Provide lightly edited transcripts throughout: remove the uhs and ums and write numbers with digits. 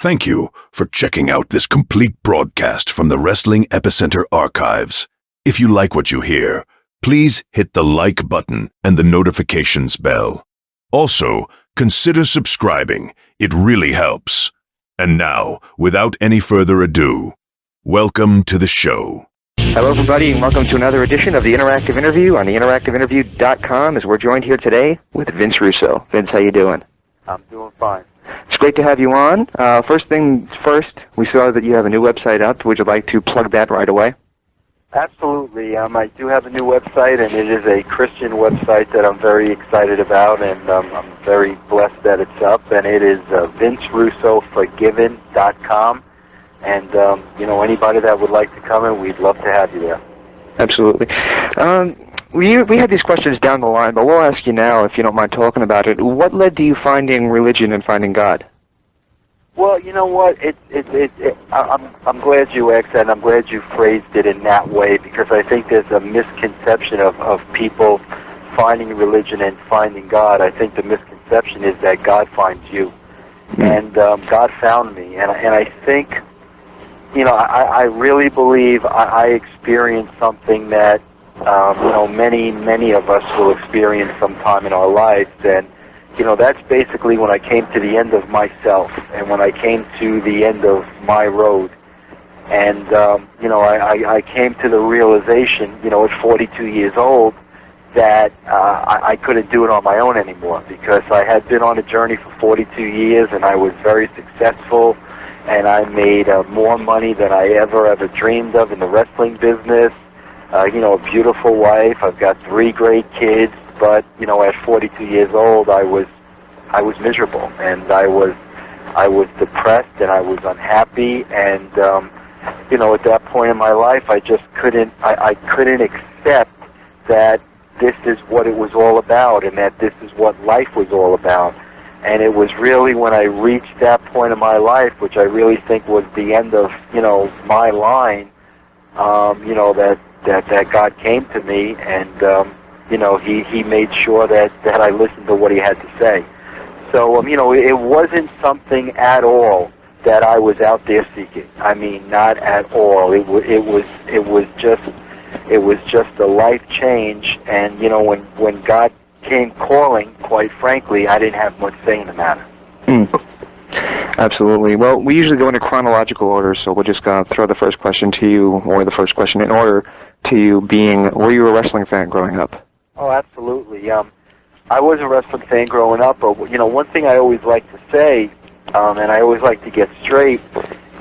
Thank you for checking out this complete broadcast from the Wrestling Epicenter archives. If you like what you hear, please hit the like button and the notifications bell. Also, consider subscribing. It really helps. And now, without any further ado, welcome to the show. Hello, everybody, and welcome to another edition of the Interactive Interview on the interactiveinterview.com, as we're joined here today with Vince Russo. Vince, how you doing? I'm doing fine. It's great to have you on. First things first, we saw that you have a new website up. Would you like to plug that right away? Absolutely. I do have a new website, and it is a Christian website that I'm very excited about, and I'm very blessed that it's up, and it is VinceRussoForgiven.com. And, anybody that would like to come in, we'd love to have you there. Absolutely. We had these questions down the line, but we'll ask you now, if you don't mind talking about it. What led to you finding religion and finding God? Well, you know what? I'm glad you asked that, and I'm glad you phrased it in that way, because I think there's a misconception of people finding religion and finding God. I think the misconception is that God finds you, and God found me, and I think, I really believe I experienced something that many of us will experience sometime in our lives, and that's basically when I came to the end of myself, and when I came to the end of my road, and I came to the realization, at 42 years old, that I couldn't do it on my own anymore, because I had been on a journey for 42 years, and I was very successful, and I made more money than I ever dreamed of in the wrestling business. A beautiful wife. I've got 3 great kids, but at 42 years old, I was miserable, and I was depressed, and I was unhappy, and at that point in my life, I just couldn't accept that this is what it was all about, and that this is what life was all about. And it was really when I reached that point in my life, which I really think was the end of my line, that God came to me, and he made sure that I listened to what he had to say. So it wasn't something at all that I was out there seeking. I mean, not at all. It was just a life change, and when God came calling, quite frankly, I didn't have much say in the matter. Absolutely. Well, we usually go into chronological order, so we'll just throw the first question to you, or the first question in order to you being, were you a wrestling fan growing up? Oh, absolutely. I was a wrestling fan growing up, but one thing I always like to say, and I always like to get straight,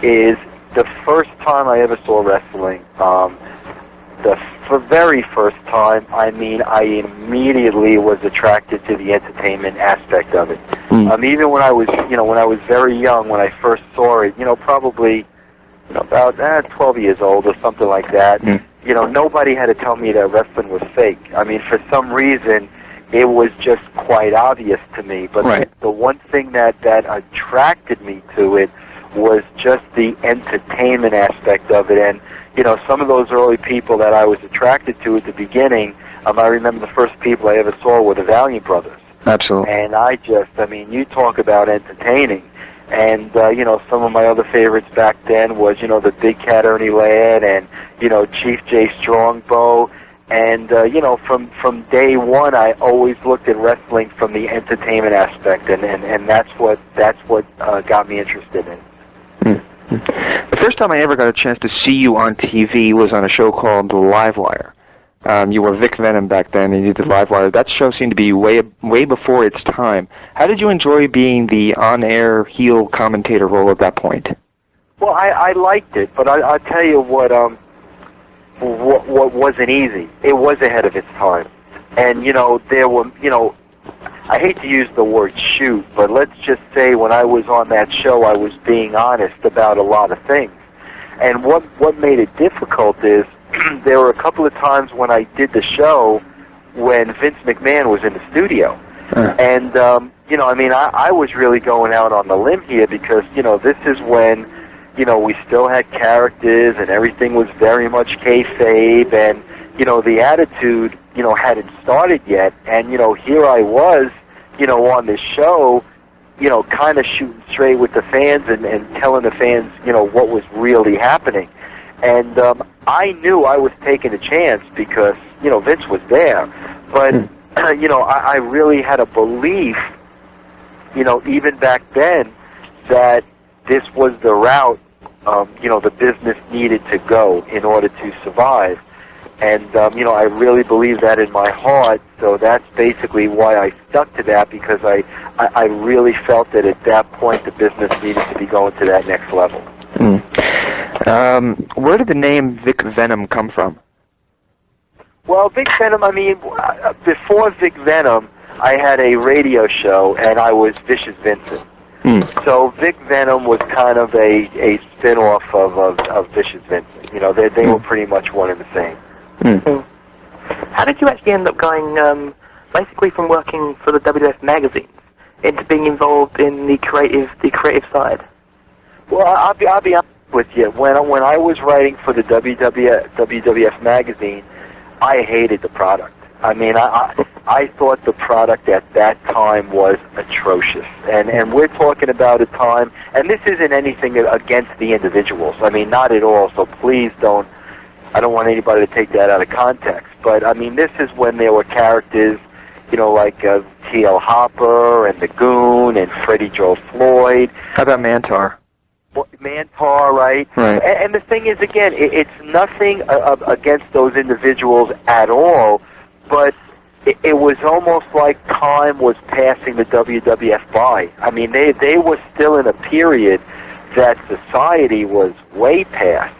is the first time I ever saw wrestling, the very first time, I immediately was attracted to the entertainment aspect of it. Even when I was very young, when I first saw it, probably about 12 years old or something like that. Nobody had to tell me that wrestling was fake. I mean, for some reason, it was just quite obvious to me. But right. The one thing that attracted me to it was just the entertainment aspect of it. And some of those early people that I was attracted to at the beginning, I remember the first people I ever saw were the Valiant Brothers. Absolutely. And you talk about entertaining. And, some of my other favorites back then was, the Big Cat Ernie Ladd and, Chief Jay Strongbow. And, from day one, I always looked at wrestling from the entertainment aspect, and that's what got me interested in. The first time I ever got a chance to see you on TV was on a show called The Livewire. You were Vic Venom back then, and you did Livewire. That show seemed to be way before its time. How did you enjoy being the on-air heel commentator role at that point? Well, I liked it, but I'll tell you what wasn't easy. It was ahead of its time. And, there were, I hate to use the word shoot, but let's just say when I was on that show, I was being honest about a lot of things. And what made it difficult is there were a couple of times when I did the show when Vince McMahon was in the studio. And, I was really going out on the limb here because, this is when, we still had characters and everything was very much kayfabe, and, the attitude, hadn't started yet. And, here I was, on this show, kind of shooting straight with the fans and telling the fans, what was really happening. And I knew I was taking a chance because, Vince was there. But, I really had a belief, even back then, that this was the route, the business needed to go in order to survive. And, I really believe that in my heart, so that's basically why I stuck to that, because I really felt that at that point the business needed to be going to that next level. Where did the name Vic Venom come from? Well, Vic Venom, before Vic Venom, I had a radio show, and I was Vicious Vincent. So Vic Venom was kind of a spin-off of Vicious Vincent. They were pretty much one and the same. How did you actually end up going, basically from working for the WWF magazines into being involved in the creative side? Well, I'll be honest with you. When I was writing for the WWF magazine, I hated the product. I thought the product at that time was atrocious. And we're talking about a time, and this isn't anything against the individuals. Not at all, so please I don't want anybody to take that out of context. But, this is when there were characters, like T.L. Hopper and the Goon and Freddie Joe Floyd. How about Mantar? Mantar, right? And the thing is, again, it's nothing against those individuals at all, but it was almost like time was passing the WWF by. They were still in a period that society was way past.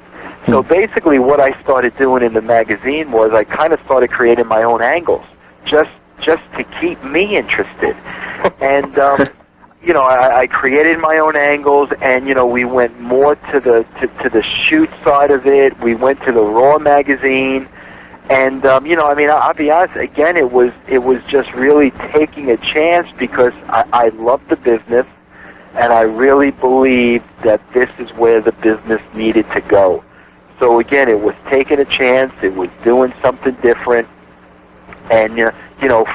So basically what I started doing in the magazine was I kind of started creating my own angles, just to keep me interested. And, I created my own angles, and, we went more to the shoot side of it. We went to the Raw magazine. And, I'll be honest, again, it was just really taking a chance because I loved the business, and I really believed that this is where the business needed to go. So again, it was taking a chance. It was doing something different, and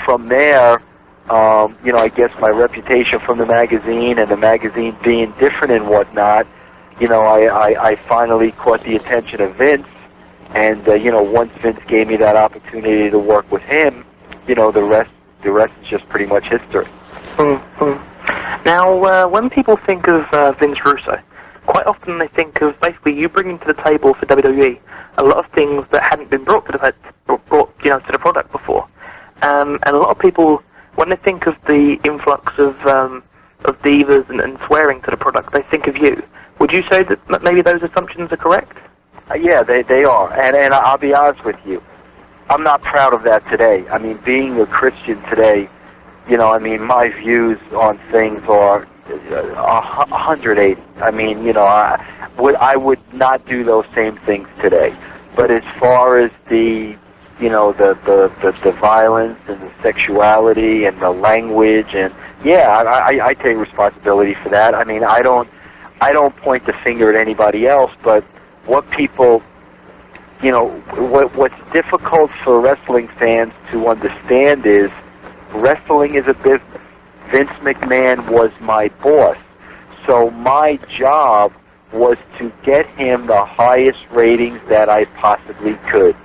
from there, I guess my reputation from the magazine and the magazine being different and whatnot, I finally caught the attention of Vince, and once Vince gave me that opportunity to work with him, the rest is just pretty much history. Now, when people think of Vince Russo, quite often they think of basically you bringing to the table for WWE a lot of things that hadn't been brought to the product before. And a lot of people, when they think of the influx of divas and swearing to the product, they think of you. Would you say that maybe those assumptions are correct? Yeah, they are. And I'll be honest with you, I'm not proud of that today. Being a Christian today, my views on things are 180. I would not do those same things today. But as far as the violence and the sexuality and the language, and I take responsibility for that. I don't point the finger at anybody else, but what people, what's difficult for wrestling fans to understand is wrestling is a business. Vince McMahon was my boss, so my job was to get him the highest ratings that I possibly could.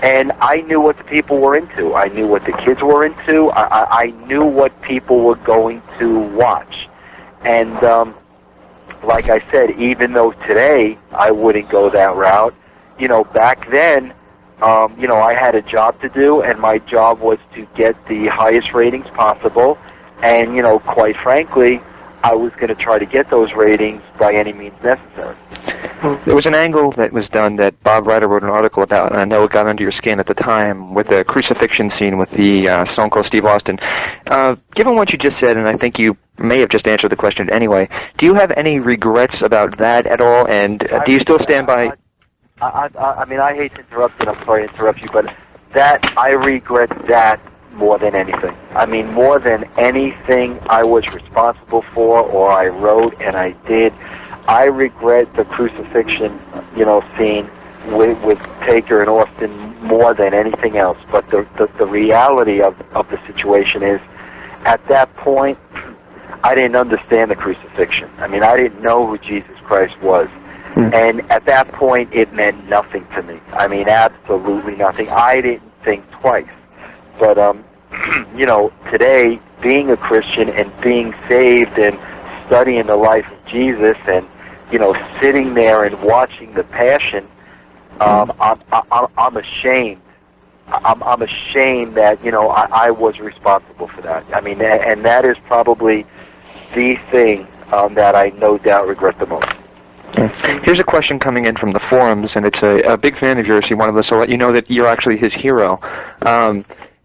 And I knew what the people were into. I knew what the kids were into. I knew what people were going to watch. And like I said, even though today I wouldn't go that route, back then, I had a job to do, and my job was to get the highest ratings possible. And, quite frankly, I was going to try to get those ratings by any means necessary. There was an angle that was done that Bob Ryder wrote an article about, and I know it got under your skin at the time, with the crucifixion scene with the Stone Cold Steve Austin. Given what you just said, and I think you may have just answered the question anyway, do you have any regrets about that at all, and do you still stand by... I hate to interrupt you, and I'm sorry to interrupt you, but I regret that more than anything. More than anything I was responsible for, or I wrote and I did, I regret the crucifixion, scene with Taker and Austin more than anything else. But the reality of the situation is, at that point, I didn't understand the crucifixion. I mean, I didn't know who Jesus Christ was. And at that point, it meant nothing to me. I mean, absolutely nothing. I didn't think twice. But, you know, today, being a Christian and being saved and studying the life of Jesus and, you know, sitting there and watching the Passion, I'm ashamed. I'm ashamed that, you know, I was responsible for that. I mean, and that is probably the thing that I no doubt regret the most. Here's a question coming in from the forums, and it's a big fan of yours. He wanted us to let you know that you're actually his hero.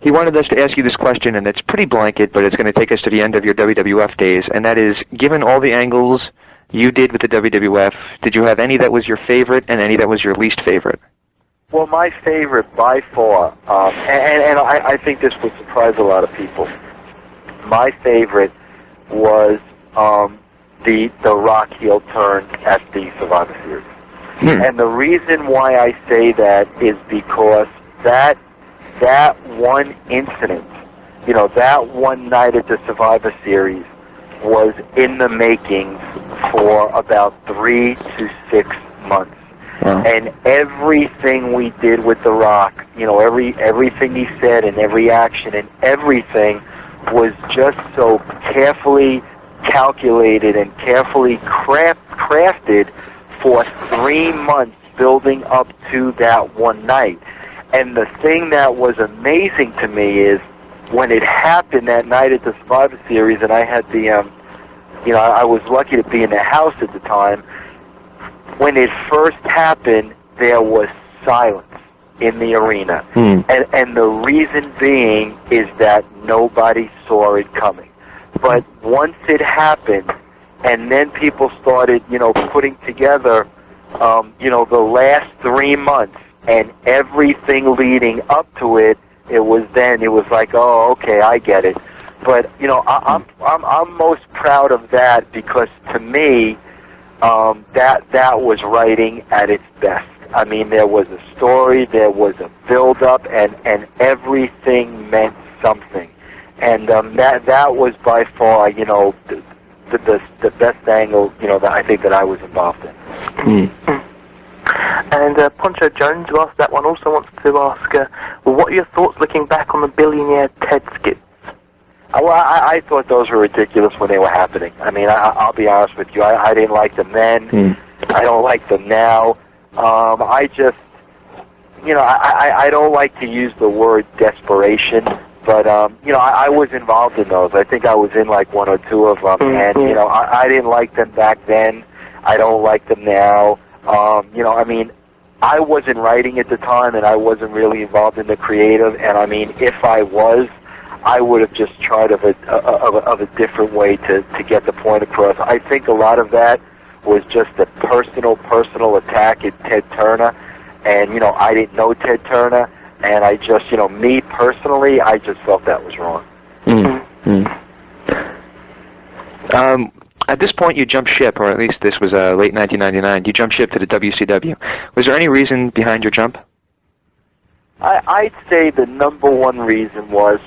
He wanted us to ask you this question, and it's pretty blanket, but it's going to take us to the end of your WWF days, and that is, given all the angles you did with the WWF, did you have any that was your favorite and any that was your least favorite? Well, my favorite by far, and I think this would surprise a lot of people, my favorite was the Rock heel turn at the Survivor Series. And the reason why I say that is because that one incident, you know, that one night at the Survivor Series was in the makings for about 3 to 6 months. Wow. And everything we did with The Rock, you know, everything he said and every action and everything was just so carefully calculated and carefully crafted for 3 months building up to that one night. And the thing that was amazing to me is when it happened that night at the Survivor Series, and I had the, you know, I was lucky to be in the house at the time. When it first happened, there was silence in the arena. And the reason being is that nobody saw it coming. But once it happened, and then people started, you know, putting together, you know, the last 3 months and everything leading up to it, it was like, oh, okay, I get it. But, you know, I'm most proud of that because to me, that was writing at its best. I mean, there was a story, there was a build-up, and everything meant something. And that was by far, you know, the best angle, you know, that I think that I was involved in. And Poncho Jones, who asked that one, also wants to ask, well, what are your thoughts looking back on the billionaire Ted skits? Well, I thought those were ridiculous when they were happening. I mean, I'll be honest with you. I didn't like them then. I don't like them now. I just, you know, I don't like to use the word desperation, but, you know, I was involved in those. I think I was in like 1 or 2 of them, and, you know, I didn't like them back then. I don't like them now. You know, I mean, I wasn't writing at the time, and I wasn't really involved in the creative, and, I mean, if I was, I would have just tried of a different way to get the point across. I think a lot of that was just a personal attack at Ted Turner, and, you know, I didn't know Ted Turner, and I just, you know, me personally, I just felt that was wrong. At this point, you jumped ship, or at least this was late 1999. You jumped ship to the WCW. Was there any reason behind your jump? I'd say the number one reason was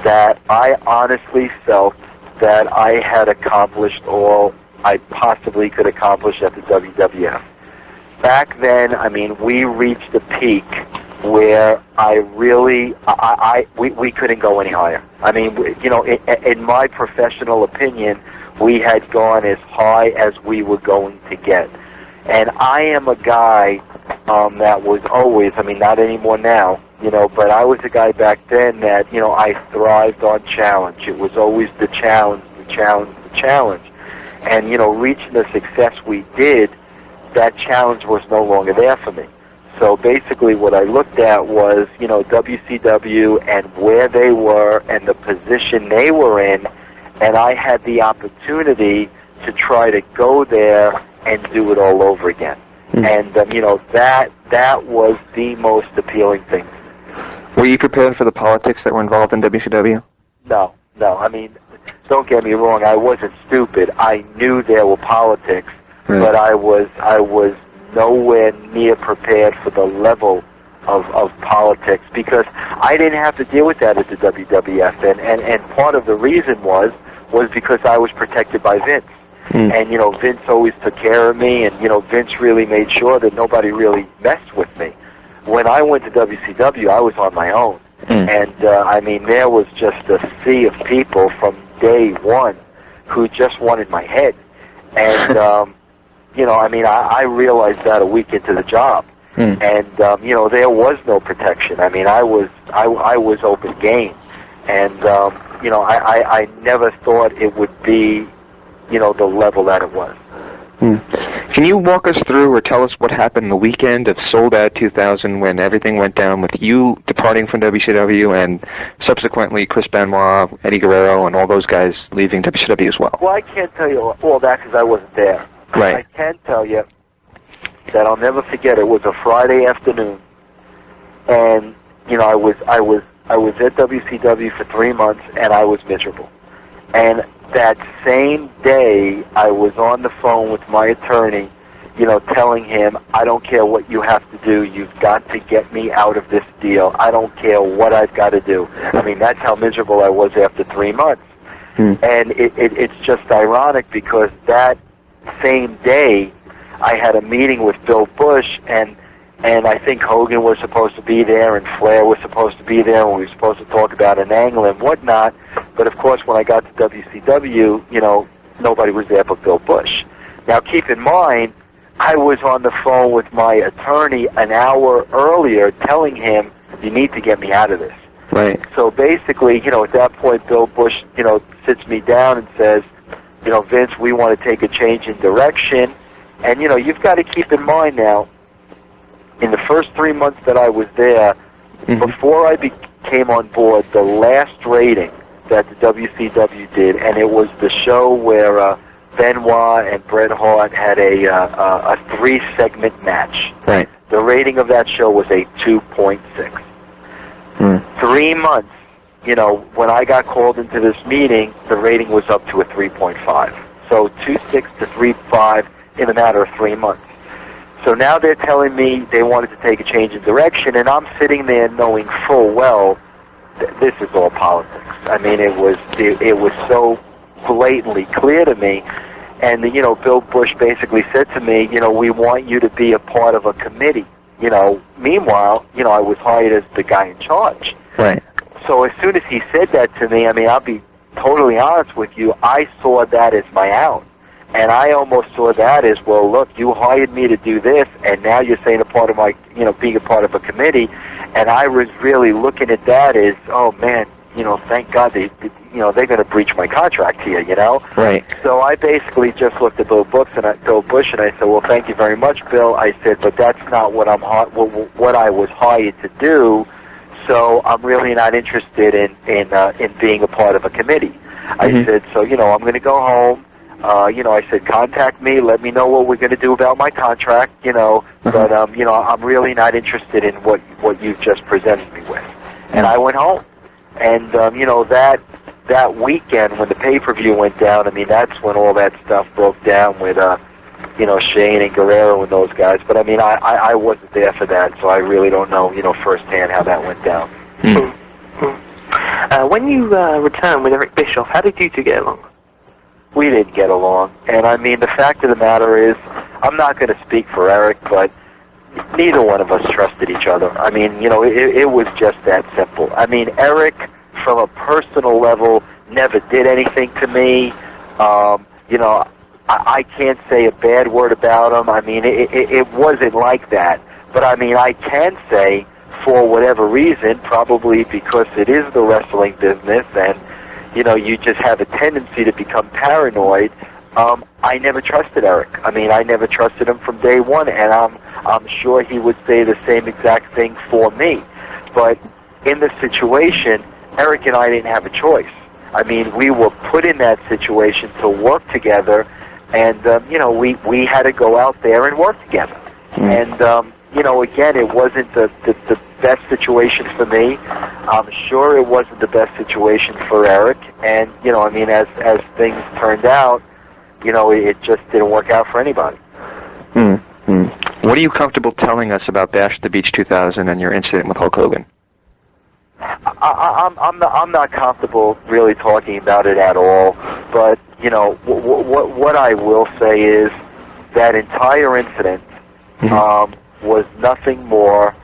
that I honestly felt that I had accomplished all I possibly could accomplish at the WWF. Back then, I mean, we reached a peak where we couldn't go any higher. I mean, you know, in my professional opinion, we had gone as high as we were going to get. And I am a guy that was always, I mean, not anymore now, you know, but I was a guy back then that, you know, I thrived on challenge. It was always the challenge. And, you know, reaching the success we did, that challenge was no longer there for me. So basically what I looked at was, you know, WCW and where they were and the position they were in, and I had the opportunity to try to go there and do it all over again. And, you know, that was the most appealing thing. Were you prepared for the politics that were involved in WCW? No. I mean, don't get me wrong, I wasn't stupid. I knew there were politics, but I was nowhere near prepared for the level of politics because I didn't have to deal with that at the WWF. And part of the reason was was because I was protected by Vince. And, you know, Vince always took care of me, and, you know, Vince really made sure that nobody really messed with me. When I went to WCW, I was on my own. And, I mean, there was just a sea of people from day one who just wanted my head. And, you know, I mean, I realized that a week into the job. And, you know, there was no protection. I mean, I was open game. And, you know, I never thought it would be, you know, the level that it was. Can you walk us through or tell us what happened the weekend of Sold Out 2000 when everything went down with you departing from WCW and subsequently Chris Benoit, Eddie Guerrero, and all those guys leaving WCW as well? Well, I can't tell you all that because I wasn't there. Right. I can tell you that I'll never forget. It was a Friday afternoon, and you know, I was at WCW for 3 months, and I was miserable. And that same day, I was on the phone with my attorney, you know, telling him, I don't care what you have to do, you've got to get me out of this deal. I don't care what I've got to do. I mean, that's how miserable I was after 3 months. And it's just ironic because that same day, I had a meeting with Bill Bush, and I think Hogan was supposed to be there, and Flair was supposed to be there, and we were supposed to talk about an angle and whatnot. But of course, when I got to WCW, you know, nobody was there but Bill Bush. Now, keep in mind, I was on the phone with my attorney an hour earlier telling him, you need to get me out of this. Right. So basically, you know, at that point, Bill Bush, you know, sits me down and says, you know, Vince, we want to take a change in direction. And, you know, you've got to keep in mind now, in the first 3 months that I was there, before I came on board, the last rating that the WCW did, and it was the show where Benoit and Bret Hart had a 3-segment match. Right. The rating of that show was a 2.6. 3 months, you know, when I got called into this meeting, the rating was up to a 3.5. So 2.6 to 3.5 in a matter of 3 months. So now they're telling me they wanted to take a change in direction, and I'm sitting there knowing full well this is all politics. I mean, it was so blatantly clear to me. And, you know, Bill Bush basically said to me, you know, we want you to be a part of a committee. You know, meanwhile, you know, I was hired as the guy in charge. Right. So as soon as he said that to me, I mean, I'll be totally honest with you, I saw that as my out. And I almost saw that as, well, look, you hired me to do this, and now you're saying a part of my, you know, being a part of a committee. And I was really looking at that as, oh, man, you know, thank God they're going to breach my contract here, you know? Right. So I basically just looked at Bill Bush, and I said, well, thank you very much, Bill. I said, but that's not what what I was hired to do, so I'm really not interested in being a part of a committee. I said, so, you know, I'm going to go home. You know, I said, contact me, let me know what we're going to do about my contract, you know, but, you know, I'm really not interested in what you've just presented me with. And I went home. And, you know, that weekend when the pay-per-view went down, I mean, that's when all that stuff broke down with, you know, Shane and Guerrero and those guys. But, I mean, I wasn't there for that, so I really don't know, you know, firsthand how that went down. When you returned with Eric Bischoff, how did you two get along? We didn't get along. And, I mean, the fact of the matter is, I'm not going to speak for Eric, but neither one of us trusted each other. I mean, you know, it was just that simple. I mean, Eric, from a personal level, never did anything to me. You know, I can't say a bad word about him. I mean, it wasn't like that. But, I mean, I can say, for whatever reason, probably because it is the wrestling business and, you know, you just have a tendency to become paranoid, I never trusted Eric. I mean, I never trusted him from day one, and I'm sure he would say the same exact thing for me. But in the situation, Eric and I didn't have a choice. I mean, we were put in that situation to work together, and, you know, we had to go out there and work together. And, you know, again, it wasn't the best situation for me. I'm sure it wasn't the best situation for Eric. And, you know, I mean, as things turned out, you know, it just didn't work out for anybody. What are you comfortable telling us about Bash at the Beach 2000 and your incident with Hulk Hogan? I'm not comfortable really talking about it at all. But you know, what I will say is that entire incident was nothing more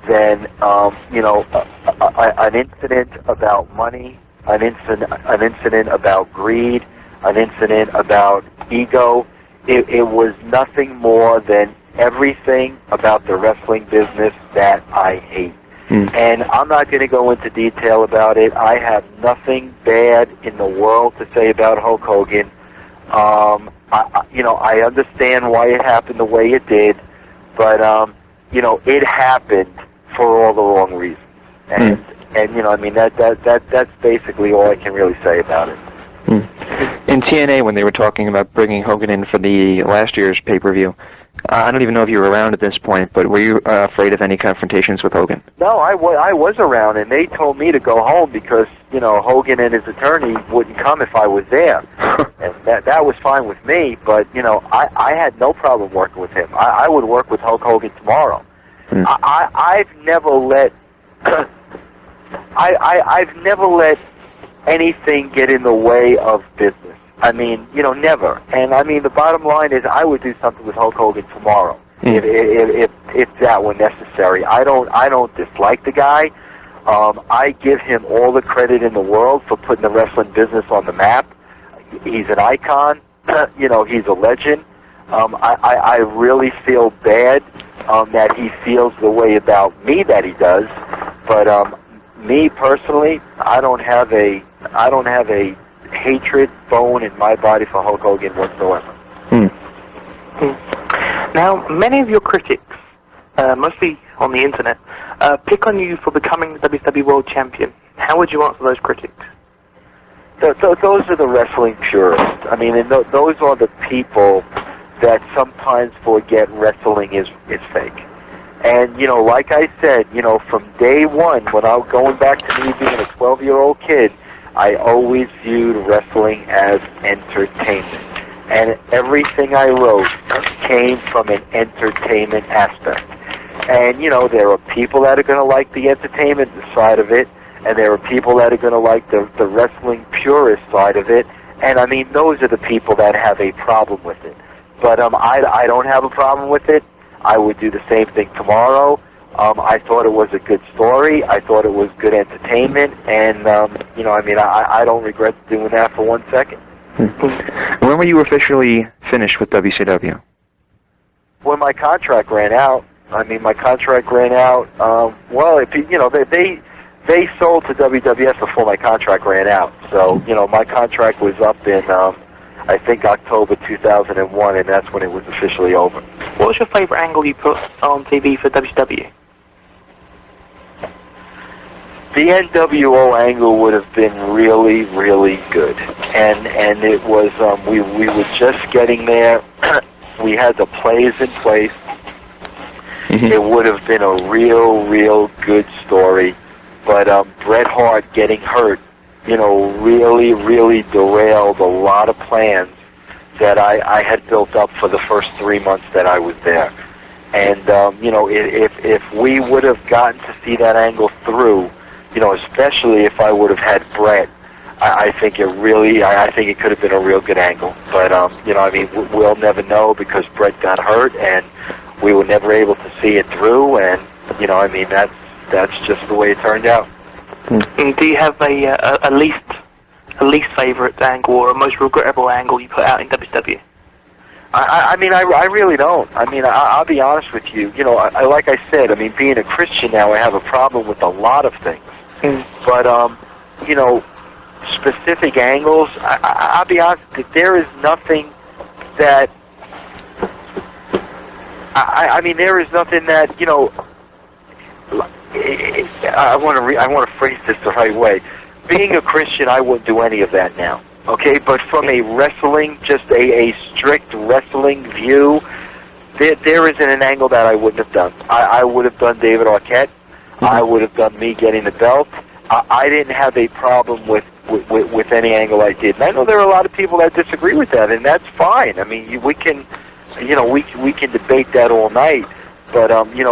than an incident about money, an incident about greed, an incident about ego. It was nothing more than everything about the wrestling business that I hate. And I'm not going to go into detail about it. I have nothing bad in the world to say about Hulk Hogan. I understand why it happened the way it did, but it happened for all the wrong reasons. And that's basically all I can really say about it. In TNA, when they were talking about bringing Hogan in for the last year's pay-per-view, I don't even know if you were around at this point, but were you afraid of any confrontations with Hogan? No, I was around, and they told me to go home because, Hogan and his attorney wouldn't come if I was there. And that was fine with me, but, I had no problem working with him. I would work with Hulk Hogan tomorrow. I've never let I've never let anything get in the way of business. I mean, never. And I mean, the bottom line is, I would do something with Hulk Hogan tomorrow if that were necessary. I don't dislike the guy. I give him all the credit in the world for putting the wrestling business on the map. He's an icon. He's a legend. I really feel bad that he feels the way about me that he does. But me personally, I don't have a hatred bone in my body for Hulk Hogan whatsoever. Now, many of your critics, mostly on the internet, pick on you for becoming the WWE World Champion. How would you answer those critics? Those are the wrestling purists. I mean, and those are the people that sometimes forget wrestling is fake. And, like I said, from day one, when I was going back to me being a 12-year-old kid, I always viewed wrestling as entertainment. And everything I wrote came from an entertainment aspect. And, there are people that are going to like the entertainment side of it, and there are people that are going to like the wrestling purist side of it. And, I mean, those are the people that have a problem with it. But I don't have a problem with it. I would do the same thing tomorrow. I thought it was a good story. I thought it was good entertainment. And, I don't regret doing that for 1 second. When were you officially finished with WCW? When my contract ran out. I mean, my contract ran out. They sold to WWF before my contract ran out. So, my contract was up in, I think, October 2001, and that's when it was officially over. What was your favorite angle you put on TV for WCW? The NWO angle would have been really, really good. And it was, we were just getting there. We had the plays in place. It would have been a real good story. But Bret Hart getting hurt, really derailed a lot of plans that I had built up for the first 3 months that I was there. And, if we would have gotten to see that angle through, especially if I would have had Bret, I think it could have been a real good angle. But, we'll never know because Bret got hurt and we were never able to see it through. And, that's just the way it turned out. Do you have a least favorite angle or a most regrettable angle you put out in WCW? I really don't. I'll be honest with you. Like I said, being a Christian now, I have a problem with a lot of things. But, specific angles, I'll be honest, there is nothing that, there is nothing that, I want to phrase this the right way. Being a Christian, I wouldn't do any of that now. Okay, but from a wrestling, just a strict wrestling view, there isn't an angle that I wouldn't have done. I would have done David Arquette. I would have done me getting the belt. I didn't have a problem with any angle I did. And I know there are a lot of people that disagree with that, and that's fine. We can, we can debate that all night. But,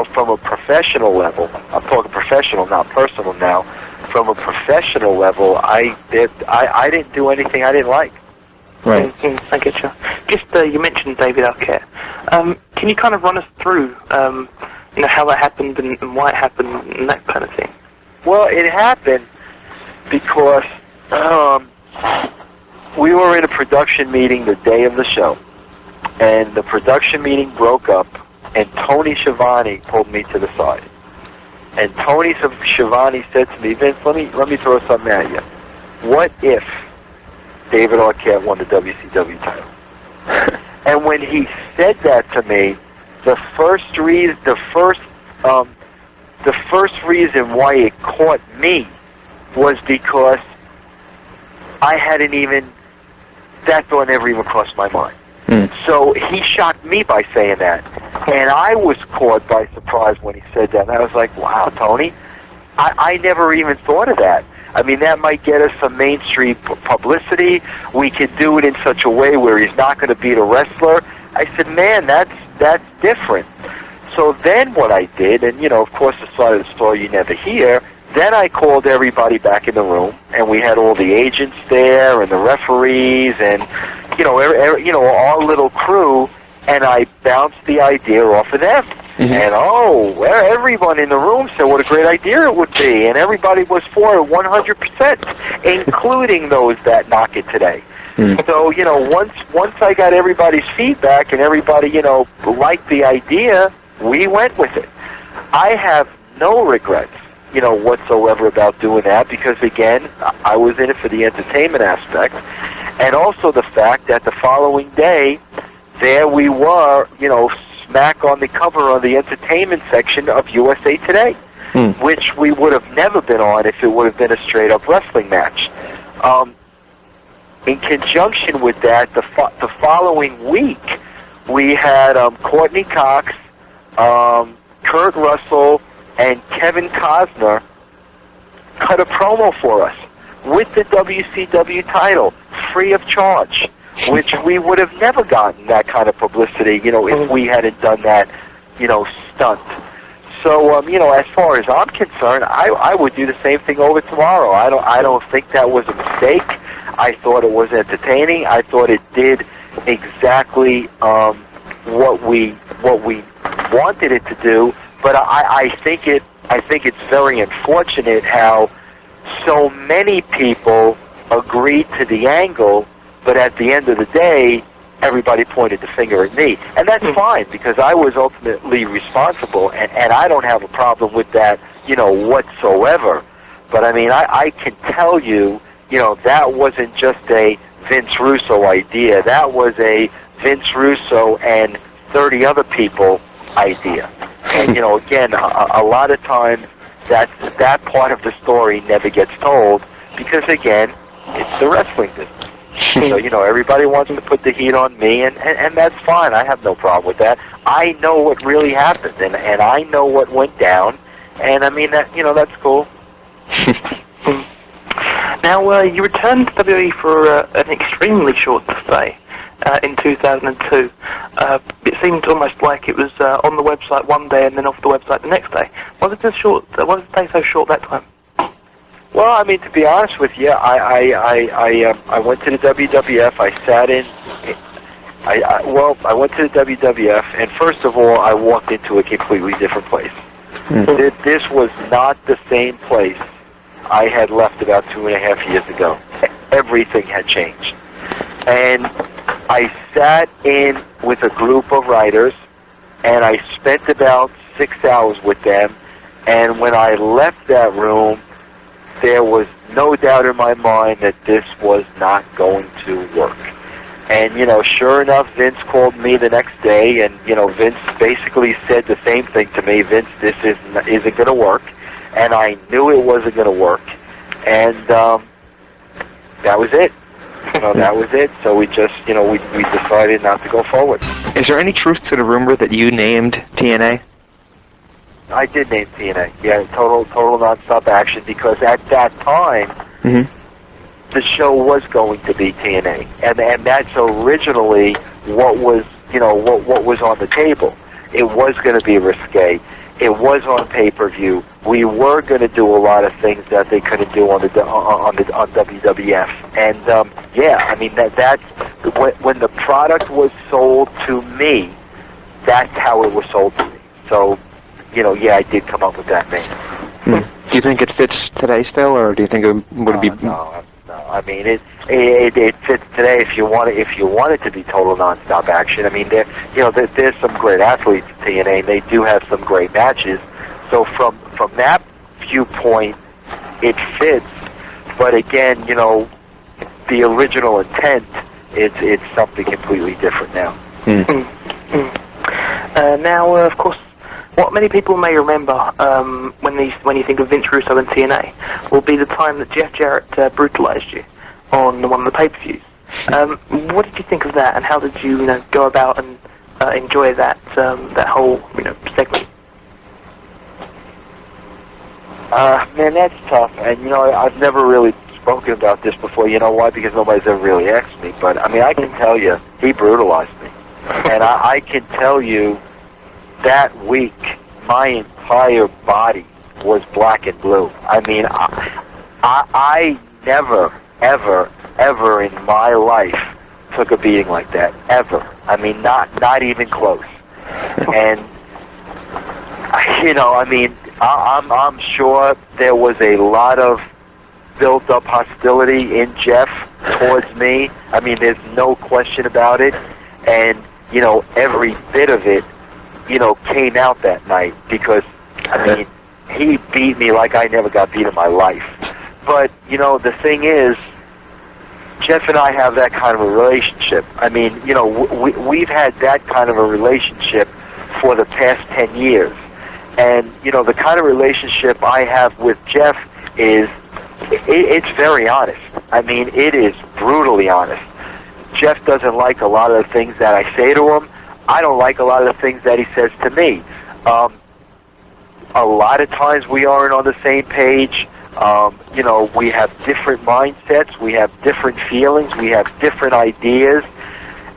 from a professional level, I'm talking professional, not personal now, from a professional level, I didn't do anything I didn't like. Right. I get you. Just you mentioned David Arquette. Can you kind of run us through, how that happened and why it happened and that kind of thing? Well, it happened because we were in a production meeting the day of the show, and the production meeting broke up, and Tony Schiavone pulled me to the side. And Tony Schiavone said to me, Vince, let me throw something at you. What if David Arquette won the WCW title? And when he said that to me, the first reason why it caught me was because that thought never even crossed my mind. So he shocked me by saying that. And I was caught by surprise when he said that. And I was like, wow, Tony, I never even thought of that. I mean, that might get us some mainstream publicity. We could do it in such a way where he's not going to beat a wrestler. I said, man, that's different. So then what I did, and, of course, the side of the story you never hear, then I called everybody back in the room, and we had all the agents there and the referees and, our little crew, and I bounced the idea off of them. Mm-hmm. And, everyone in the room said what a great idea it would be, and everybody was for it 100%, including those that knock it today. Mm-hmm. So, once I got everybody's feedback and everybody, liked the idea, we went with it. I have no regrets, whatsoever about doing that because, again, I was in it for the entertainment aspect, and also the fact that the following day, there we were, smack on the cover of the entertainment section of USA Today, which we would have never been on if it would have been a straight-up wrestling match. In conjunction with that, the following week, we had Courtney Cox, Kurt Russell, and Kevin Costner cut a promo for us with the WCW title, free of charge, which we would have never gotten that kind of publicity, if we hadn't done that, stunt. So, as far as I'm concerned, I would do the same thing over tomorrow. I don't think that was a mistake. I thought it was entertaining. I thought it did exactly what we wanted it to do. But I think it's very unfortunate how so many people agreed to the angle, but at the end of the day, everybody pointed the finger at me. And that's fine, because I was ultimately responsible, and I don't have a problem with that, whatsoever. But, I mean, I can tell you, that wasn't just a Vince Russo idea. That was a Vince Russo and 30 other people idea. And, again, a lot of times that part of the story never gets told because, again, it's the wrestling business. So, everybody wants to put the heat on me, and that's fine. I have no problem with that. I know what really happened, and I know what went down, and, I mean, that's cool. Now, you returned to WWE for an extremely short stay in 2002. It seemed almost like it was on the website one day and then off the website the next day. Was it the stay so short that time? Well, I mean, to be honest with you, I went to the WWF. I sat in. I went to the WWF, and first of all, I walked into a completely different place. Mm-hmm. This was not the same place I had left about 2.5 years ago. Everything had changed, and I sat in with a group of writers, and I spent about 6 hours with them. And when I left that room, there was no doubt in my mind that this was not going to work. And, sure enough, Vince called me the next day, and, Vince basically said the same thing to me. Vince, this isn't going to work. And I knew it wasn't going to work. And that was it. That was it. So we just, we decided not to go forward. Is there any truth to the rumor that you named TNA? I did name TNA. Yeah, total nonstop action, because at that time, the show was going to be TNA, and that's originally what was, what was on the table. It was going to be risque. It was on pay-per-view. We were going to do a lot of things that they couldn't do on WWF, and yeah, I mean that's when the product was sold to me. That's how it was sold to me. So, yeah, I did come up with that name. Do you think it fits today still, or do you think it would be? No. I mean, it fits today if you want it to be total nonstop action. I mean, there's some great athletes in TNA, and they do have some great matches. So from that viewpoint, it fits. But again, the original intent, it's something completely different now. Now, of course, what many people may remember when you think of Vince Russo and TNA will be the time that Jeff Jarrett brutalized you on one of the pay-per-views. What did you think of that, and how did you, go about and enjoy that whole segment? Man, that's tough, and I've never really spoken about this before. You know why? Because nobody's ever really asked me. But I mean, I can tell you, he brutalized me, and I can tell you that week my entire body was black and blue. I mean, I never, ever, ever in my life took a beating like that, ever. I mean, not even close. And I mean, I'm sure there was a lot of built-up hostility in Jeff towards me. I mean, there's no question about it. And every bit of it, came out that night because, I mean, he beat me like I never got beat in my life. But, the thing is, Jeff and I have that kind of a relationship. I mean, we've had that kind of a relationship for the past 10 years. And, the kind of relationship I have with Jeff is, it's very honest. I mean, it is brutally honest. Jeff doesn't like a lot of the things that I say to him. I don't like a lot of the things that he says to me. A lot of times we aren't on the same page. We have different mindsets. We have different feelings. We have different ideas.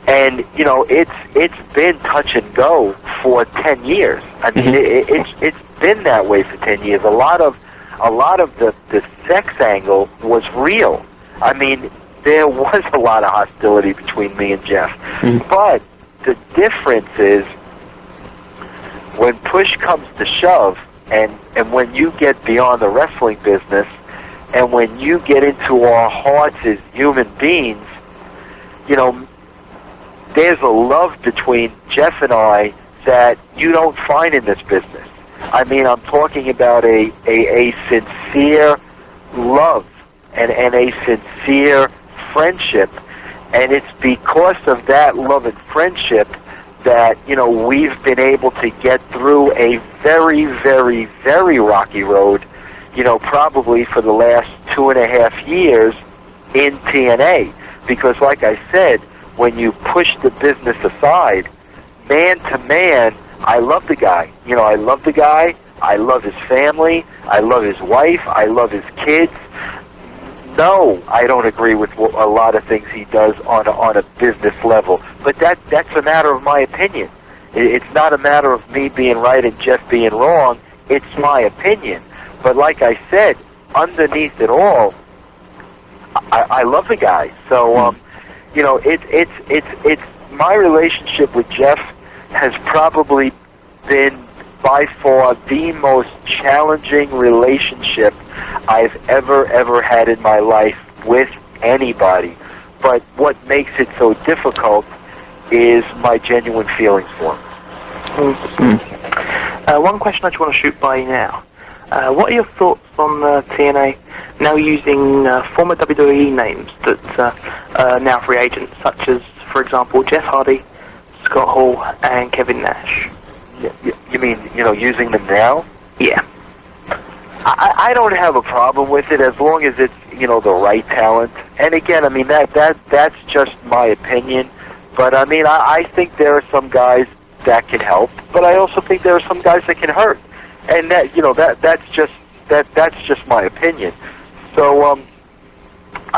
And, it's been touch and go for 10 years. I mean, it's been that way for 10 years. A lot of the sex angle was real. I mean, there was a lot of hostility between me and Jeff. But the difference is when push comes to shove, and when you get beyond the wrestling business, and when you get into our hearts as human beings, there's a love between Jeff and I that you don't find in this business. I mean, I'm talking about a sincere love and a sincere friendship. And it's because of that love and friendship that, we've been able to get through a very, very, very rocky road, probably for the last 2.5 years in TNA. Because like I said, when you push the business aside, man to man, I love the guy. I love the guy. I love his family. I love his wife. I love his kids. No, I don't agree with a lot of things he does on a business level. But that's a matter of my opinion. It's not a matter of me being right and Jeff being wrong. It's my opinion. But like I said, underneath it all, I love the guy. So, it's my relationship with Jeff has probably been by far the most challenging relationship I've ever had in my life with anybody. But what makes it so difficult is my genuine feelings for him. One question I just want to shoot by you now. What are your thoughts on TNA now using former WWE names that are now free agents, such as, for example, Jeff Hardy, Scott Hall, and Kevin Nash? You mean, using them now? Yeah. I don't have a problem with it as long as it's, the right talent. And again, I mean, that's just my opinion. But I mean, I think there are some guys that can help, but I also think there are some guys that can hurt. And that's just my opinion. So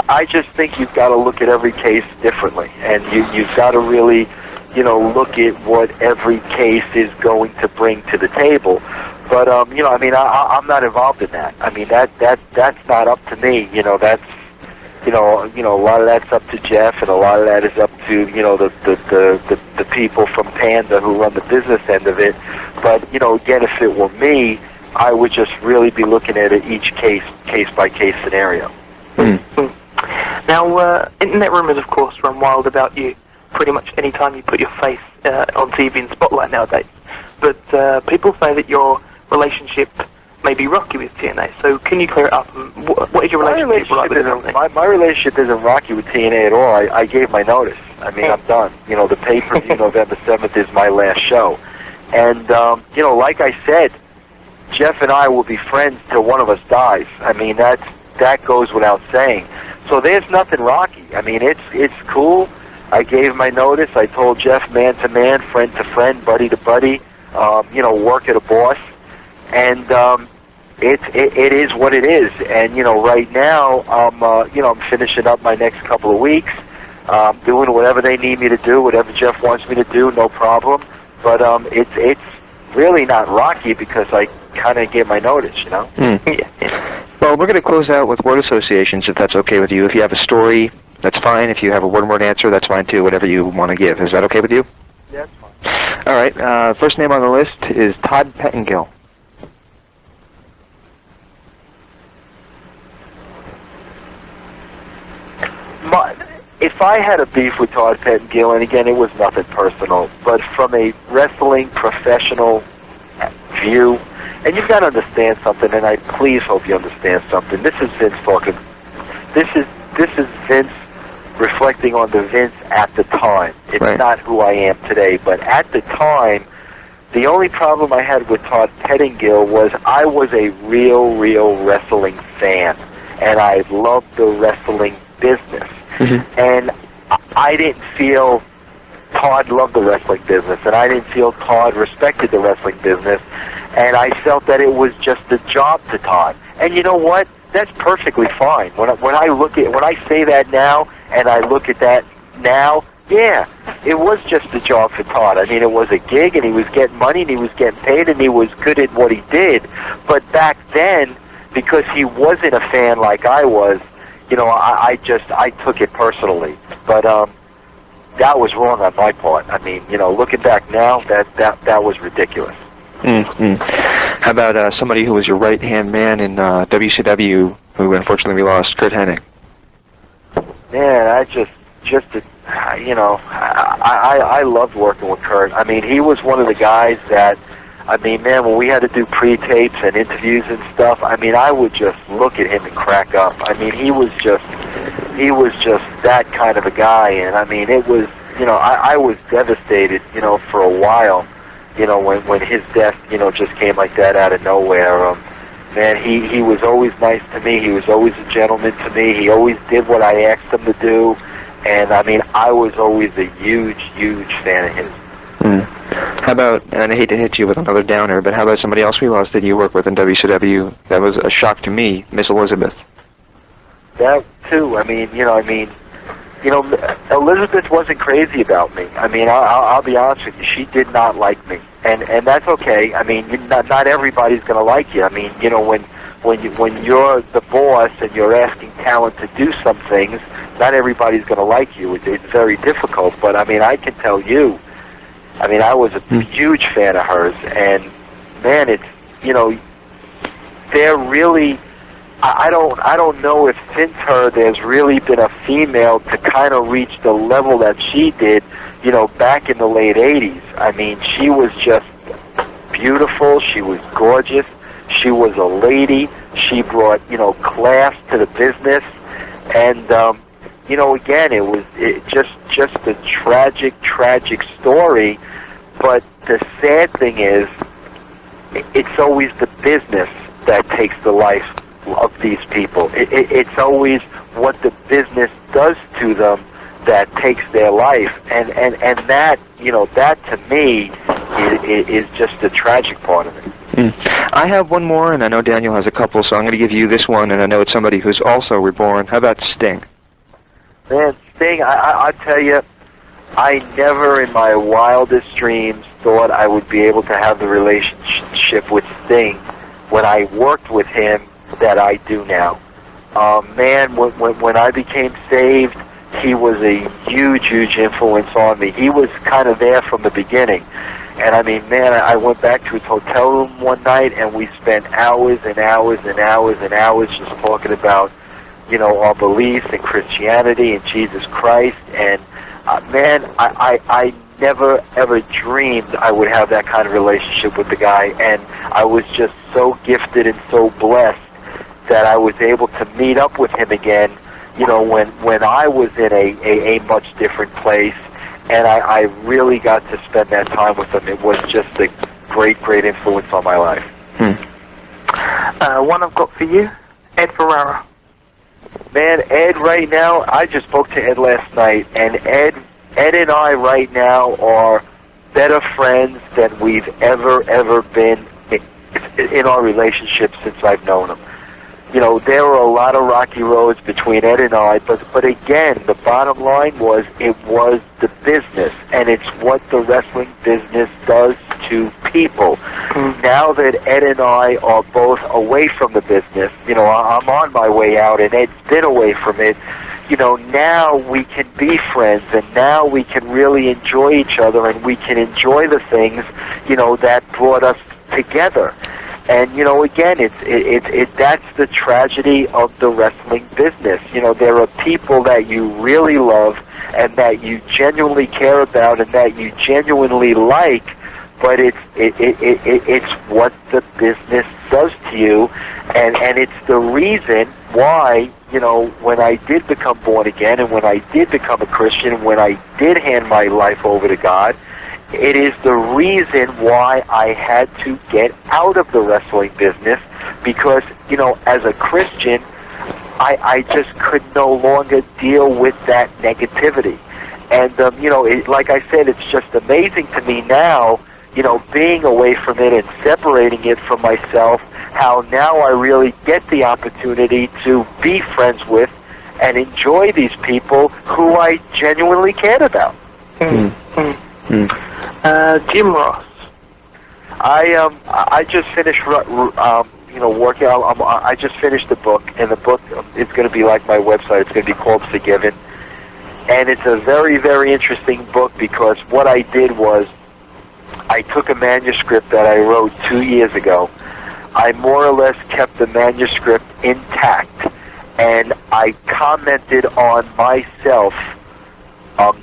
I just think you've got to look at every case differently, and you've got to really, look at what every case is going to bring to the table. But you know, I mean, I'm not involved in that. I mean, that's not up to me. You know, that's you know, a lot of that's up to Jeff, and a lot of that is up to the people from Panda who run the business end of it. But you know, again, if it were me, I would just really be looking at it each case by case scenario. Now, internet rumors, of course, run wild about you pretty much any time you put your face on TV and spotlight nowadays. But people say that your relationship may be rocky with TNA. So can you clear it up? What is your relationship like with TNA? My relationship isn't rocky with TNA at all. I gave my notice. I mean, I'm done. You know, the pay-per-view November 7th is my last show. And, you know, like I said, Jeff and I will be friends till one of us dies. I mean, that goes without saying. So there's nothing rocky. I mean, it's cool. I gave my notice. I told Jeff man to man, friend to friend, buddy to buddy, you know, work at a boss. And it is what it is. And, you know, right now, you know, I'm finishing up my next couple of weeks, doing whatever they need me to do, whatever Jeff wants me to do, no problem. But it's really not rocky because I kind of gave my notice, you know? Yeah. Well, we're going to close out with word associations, if that's okay with you. If you have a story, that's fine. If you have a one-word answer, that's fine, too, whatever you want to give. Is that okay with you? Yeah, that's fine. All right. First name on the list is Todd Pettengill. If I had a beef with Todd Pettengill, and again, it was nothing personal, but from a wrestling professional view, and you've got to understand something, and I please hope you understand something. This is Vince talking. This is Vince reflecting on the Vince at the time. It's right. Not who I am today, but at the time, the only problem I had with Todd Pettengill was I was a real wrestling fan, and I loved the wrestling business. Mm-hmm. And I didn't feel Todd loved the wrestling business, and I didn't feel Todd respected the wrestling business, and I felt that it was just a job to Todd. And you know what? That's perfectly fine. When I say that now, and I look at that now, yeah, it was just a job for Todd. I mean, it was a gig, and he was getting money, and he was getting paid, and he was good at what he did. But back then, because he wasn't a fan like I was, you know, I took it personally. But that was wrong on my part. I mean, you know, looking back now, that was ridiculous. Mm-hmm. How about somebody who was your right-hand man in WCW, who unfortunately we lost, Kurt Hennig? Man, you know, I loved working with Kurt. I mean, he was one of the guys that, I mean, man, when we had to do pre-tapes and interviews and stuff, I mean, I would just look at him and crack up. I mean, he was just that kind of a guy, and I mean, it was, you know, I was devastated, you know, for a while, you know, when his death, you know, just came like that out of nowhere. Man, he was always nice to me. He was always a gentleman to me. He always did what I asked him to do, and I mean, I was always a huge fan of his. How about, and I hate to hit you with another downer, but how about somebody else we lost that you work with in WCW that was a shock to me, Miss Elizabeth? That too. I mean, Elizabeth wasn't crazy about me. I mean, I'll be honest with you, she did not like me, and that's okay. I mean, not everybody's going to like you. I mean, you know, when you're the boss and you're asking talent to do some things, not everybody's going to like you. It's very difficult. But I mean, I can tell you, I mean, I was a huge fan of hers, and man, it's, you know, they're really, I don't know if since her there's really been a female to kind of reach the level that she did, you know, back in the late 80s. I mean, she was just beautiful, she was gorgeous, she was a lady, she brought, you know, class to the business, and, you know, again, it was just a tragic story, but the sad thing is, it's always the business that takes the life of these people. It's always what the business does to them that takes their life, and that, you know, that to me is just the tragic part of it. I have one more, and I know Daniel has a couple, so I'm going to give you this one, and I know it's somebody who's also reborn. How about Sting? Man, Sting, I tell you, I never in my wildest dreams thought I would be able to have the relationship with Sting when I worked with him that I do now. Man, when I became saved, he was a huge, huge influence on me. He was kind of there from the beginning. And I mean, man, I went back to his hotel room one night and we spent hours and hours and hours and hours just talking about, you know, our beliefs in Christianity and Jesus Christ. And man, I never ever dreamed I would have that kind of relationship with the guy. And I was just so gifted and so blessed that I was able to meet up with him again, you know, when I was in a much different place, and I really got to spend that time with him. It was just a great, great influence on my life. One I've got for you, Ed Ferrara. Man, Ed right now, I just spoke to Ed last night, and Ed and I right now are better friends than we've ever been in our relationship since I've known him. You know, there were a lot of rocky roads between Ed and I, but again, the bottom line was it was the business, and it's what the wrestling business does to people. Now that Ed and I are both away from the business, you know, I'm on my way out, and Ed's been away from it, you know, now we can be friends, and now we can really enjoy each other, and we can enjoy the things, you know, that brought us together. And, you know, again, that's the tragedy of the wrestling business. You know, there are people that you really love and that you genuinely care about and that you genuinely like, but it's what the business does to you, and it's the reason why, you know, when I did become born again and when I did become a Christian and when I did hand my life over to God, it is the reason why I had to get out of the wrestling business, because, you know, as a Christian, I just could no longer deal with that negativity. And, you know, like I said, it's just amazing to me now, you know, being away from it and separating it from myself, how now I really get the opportunity to be friends with and enjoy these people who I genuinely cared about. Jim Ross. I just finished, you know, working. I just finished the book, and the book is going to be like my website. It's going to be called Forgiven, and it's a very, very interesting book because what I did was I took a manuscript that I wrote 2 years ago. I more or less kept the manuscript intact, and I commented on myself.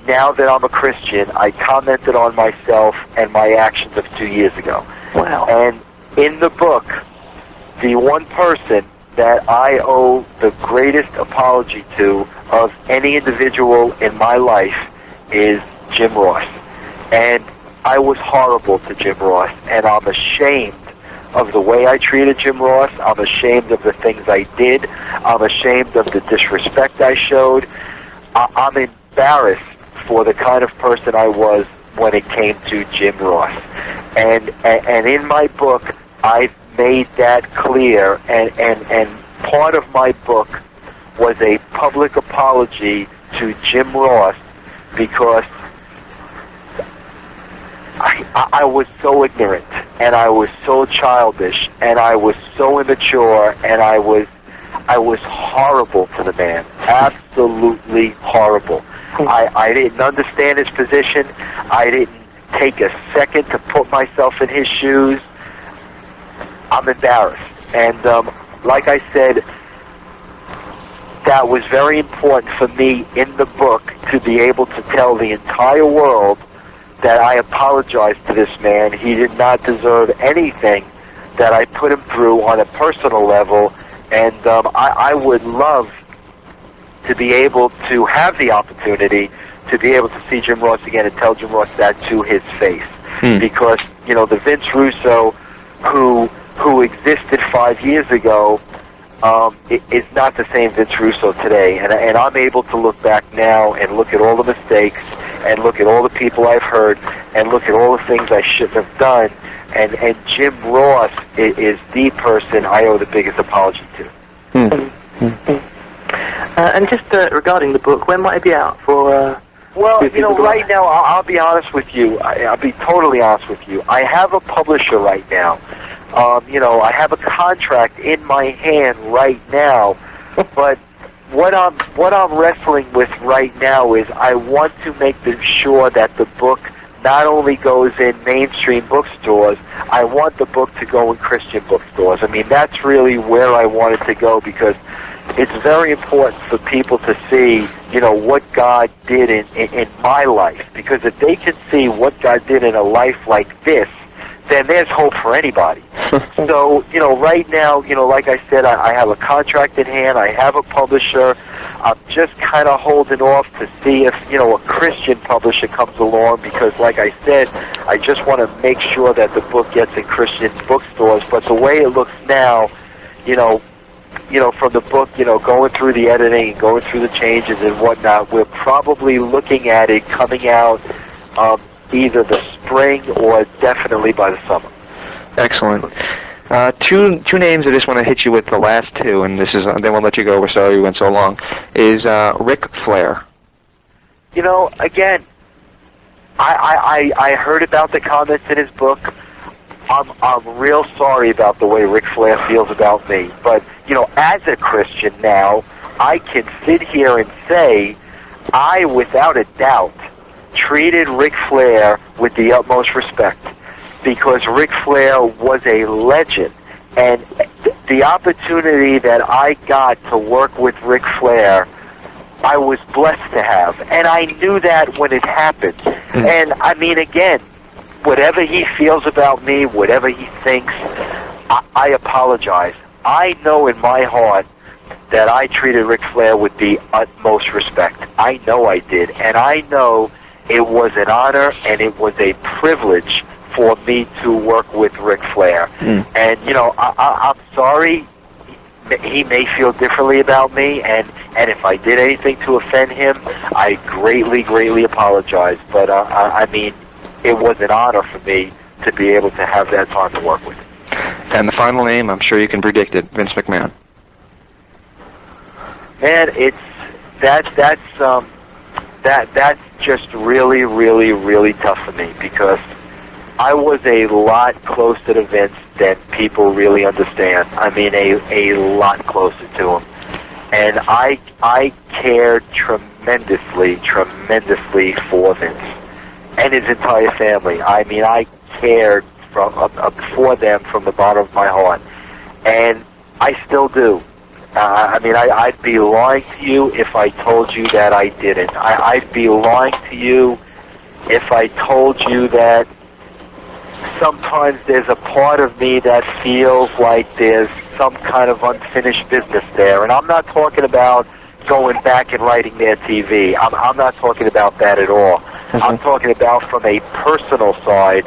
Now that I'm a Christian, I commented on myself and my actions of 2 years ago. Wow. And in the book, the one person that I owe the greatest apology to of any individual in my life is Jim Ross. And I was horrible to Jim Ross, and I'm ashamed of the way I treated Jim Ross. I'm ashamed of the things I did. I'm ashamed of the disrespect I showed. I'm embarrassed for the kind of person I was when it came to Jim Ross. And in my book, I've made that clear, and part of my book was a public apology to Jim Ross because I was so ignorant, and I was so childish, and I was so immature, and I was horrible to the man. Absolutely horrible. I didn't understand his position. I didn't take a second to put myself in his shoes. I'm embarrassed. And like I said, that was very important for me in the book to be able to tell the entire world that I apologize to this man. He did not deserve anything that I put him through on a personal level, and I would love to be able to have the opportunity to be able to see Jim Ross again and tell Jim Ross that to his face. Because, you know, the Vince Russo who existed 5 years ago is not the same Vince Russo today. And I'm able to look back now and look at all the mistakes and look at all the people I've hurt and look at all the things I shouldn't have done. And Jim Ross is the person I owe the biggest apology to. And just regarding the book, when might it be out for Well, you know, right now, I'll be honest with you. I'll be totally honest with you. I have a publisher right now. You know, I have a contract in my hand right now, but what I'm wrestling with right now is I want to make sure that the book not only goes in mainstream bookstores, I want the book to go in Christian bookstores. I mean, that's really where I want it to go, because it's very important for people to see, you know, what God did in my life. Because if they can see what God did in a life like this, then there's hope for anybody. So, you know, right now, you know, like I said, I have a contract in hand. I have a publisher. I'm just kind of holding off to see if, you know, a Christian publisher comes along, because, like I said, I just want to make sure that the book gets in Christian bookstores. But the way it looks now, you know, from the book, you know, going through the editing and going through the changes and whatnot, we're probably looking at it coming out either the spring or definitely by the summer. Excellent. Two names I just want to hit you with, the last two, and this is then we'll let you go. We're sorry we went so long. Is Ric Flair. You know, again, I heard about the comments in his book. I'm real sorry about the way Ric Flair feels about me, but you know, as a Christian now, I can sit here and say I, without a doubt, treated Ric Flair with the utmost respect, because Ric Flair was a legend, and the opportunity that I got to work with Ric Flair, I was blessed to have, and I knew that when it happened. And I mean, again, whatever he feels about me, whatever he thinks, I apologize. I know in my heart that I treated Ric Flair with the utmost respect. I know I did, and I know it was an honor and it was a privilege for me to work with Ric Flair. And, you know, I'm sorry he may feel differently about me, and if I did anything to offend him, I greatly, greatly apologize. But, I mean, it was an honor for me to be able to have that time to work with him. And the final name, I'm sure you can predict it, Vince McMahon. Man, that's just really, really, really tough for me, because I was a lot closer to Vince than people really understand. I mean, a lot closer to him. And I cared tremendously for Vince and his entire family. I mean, I cared for them from the bottom of my heart. And I still do. I mean, I'd be lying to you if I told you that I didn't. I'd be lying to you if I told you that sometimes there's a part of me that feels like there's some kind of unfinished business there. And I'm not talking about going back and writing their TV. I'm not talking about that at all. I'm talking about from a personal side.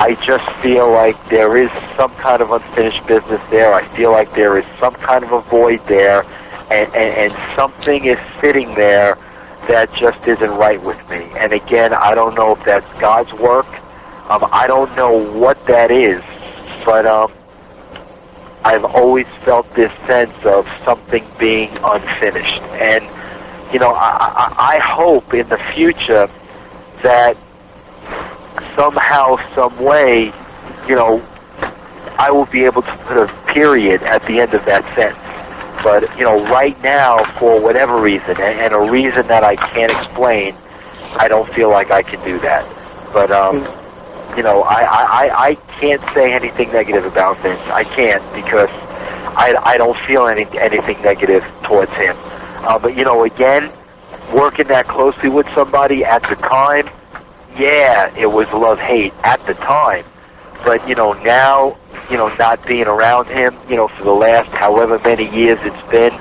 I just feel like there is some kind of unfinished business there. I feel like there is some kind of a void there, and something is sitting there that just isn't right with me. And again, I don't know if that's God's work. I don't know what that is, but I've always felt this sense of something being unfinished. And, you know, I hope in the future that somehow, some way, you know, I will be able to put a period at the end of that sentence. But, you know, right now, for whatever reason, and a reason that I can't explain, I don't feel like I can do that. But, you know, I can't say anything negative about Vince. I can't, because I don't feel anything negative towards him. But, you know, again, working that closely with somebody at the time, yeah, it was love-hate at the time. But, you know, now, you know, not being around him, you know, for the last however many years it's been,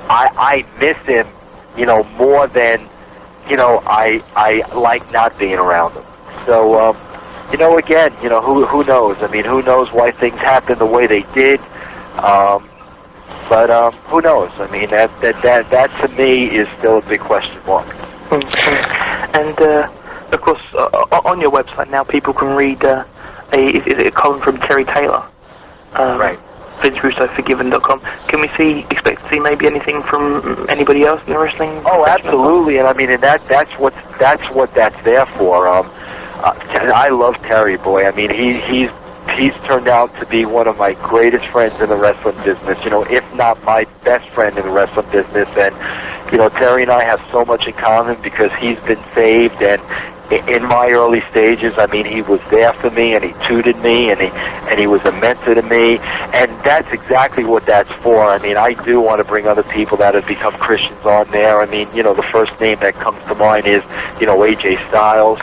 I miss him, you know, more than, you know, I like not being around him. So, you know, again, you know, who knows? I mean, who knows why things happened the way they did? But who knows? I mean, that to me is still a big question mark. And of course, on your website now, people can read a column from Terry Taylor. Right. VinceRussoForgiven.com. Can we expect to see maybe anything from anybody else in the wrestling? Oh, absolutely, and I mean, and that's what that's there for. I love Terry, boy. I mean, he's turned out to be one of my greatest friends in the wrestling business. You know, if not my best friend in the wrestling business. And you know, Terry and I have so much in common because he's been saved, and in my early stages, I mean, he was there for me, and he tutored me, and he was a mentor to me, and that's exactly what that's for. I mean, I do want to bring other people that have become Christians on there. I mean, you know, the first name that comes to mind is, you know, AJ Styles.